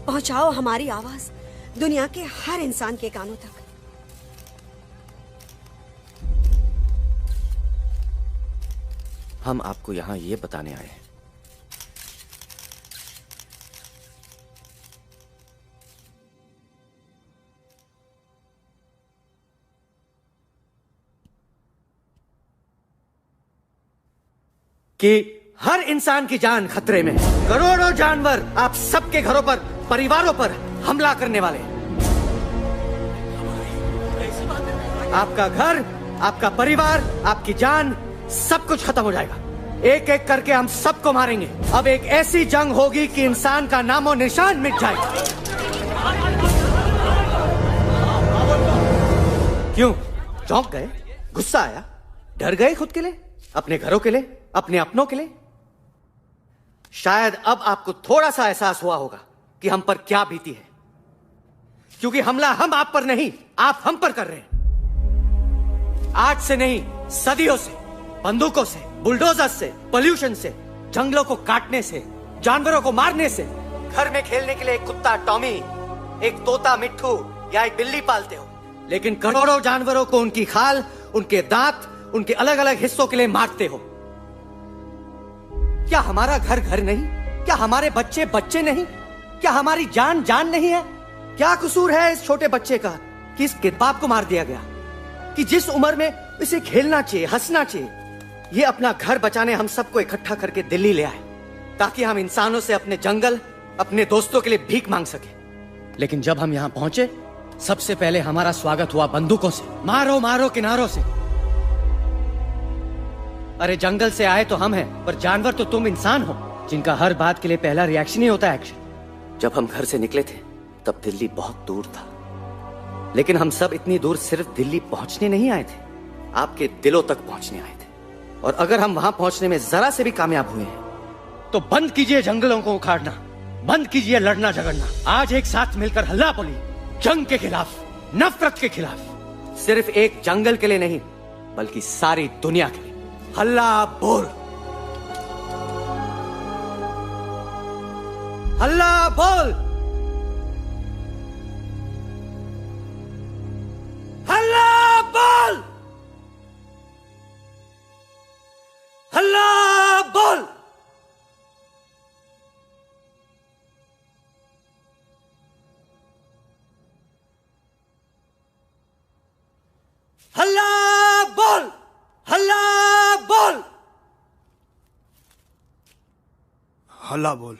पहुंचाओ हमारी आवाज दुनिया के हर इंसान के कानों तक। हम आपको यहाँ ये बताने आए हैं कि हर इंसान की जान खतरे में है। करोड़ों जानवर आप सबके घरों पर, परिवारों पर हमला करने वाले हैं। आपका घर, आपका परिवार, आपकी जान, सब कुछ खत्म हो जाएगा। एक एक करके हम सबको मारेंगे। अब एक ऐसी जंग होगी कि इंसान का नामो निशान मिट जाएगा। क्यों चौंक गए? गुस्सा आया? डर गए खुद के लिए, अपने घरों के लिए, अपने अपनों के लिए? शायद अब आपको थोड़ा सा एहसास हुआ होगा कि हम पर क्या बीती है, क्योंकि हमला हम आप पर नहीं, आप हम पर कर रहे हैं। आज से नहीं, सदियों से, बंदूकों से, बुलडोजर से, पोल्यूशन से, जंगलों को काटने से, जानवरों को मारने से। घर में खेलने के लिए एक कुत्ता टॉमी, एक तोता मिट्ठू या एक बिल्ली पालते हो, लेकिन करोड़ों जानवरों को उनकी खाल, उनके दांत, उनके अलग अलग हिस्सों के लिए मारते हो। क्या हमारा घर घर नहीं? क्या हमारे बच्चे बच्चे नहीं? क्या हमारी जान जान नहीं है? क्या कसूर है इस छोटे बच्चे का कि इस बाप को मार दिया गया, कि जिस उम्र में इसे खेलना चाहिए, हंसना चाहिए। ये अपना घर बचाने हम सबको इकट्ठा करके दिल्ली ले आए ताकि हम इंसानों से अपने जंगल, अपने दोस्तों के लिए भीख मांग सके। लेकिन जब हम यहाँ पहुंचे, सबसे पहले हमारा स्वागत हुआ बंदूकों से। मारो मारो किनारों से। अरे जंगल से आए तो हम हैं, पर जानवर तो तुम इंसान हो, जिनका हर बात के लिए पहला रिएक्शन ही होता है एक्शन। जब हम घर से निकले थे तब दिल्ली बहुत दूर था, लेकिन हम सब इतनी दूर सिर्फ दिल्ली पहुंचने नहीं आए थे, आपके दिलों तक पहुंचने आए थे। और अगर हम वहां पहुंचने में जरा से भी कामयाब हुए हैं तो बंद कीजिए जंगलों को उखाड़ना, बंद कीजिए लड़ना झगड़ना। आज एक साथ मिलकर हल्ला बोलिए, जंग के खिलाफ, नफरत के खिलाफ। सिर्फ एक जंगल के लिए नहीं, बल्कि सारी दुनिया के लिए। हल्ला बोल, हल्ला बोल, हल्ला बोल, हल्ला बोल। हल्ला बोल, हल्ला बोल, हल्ला बोल।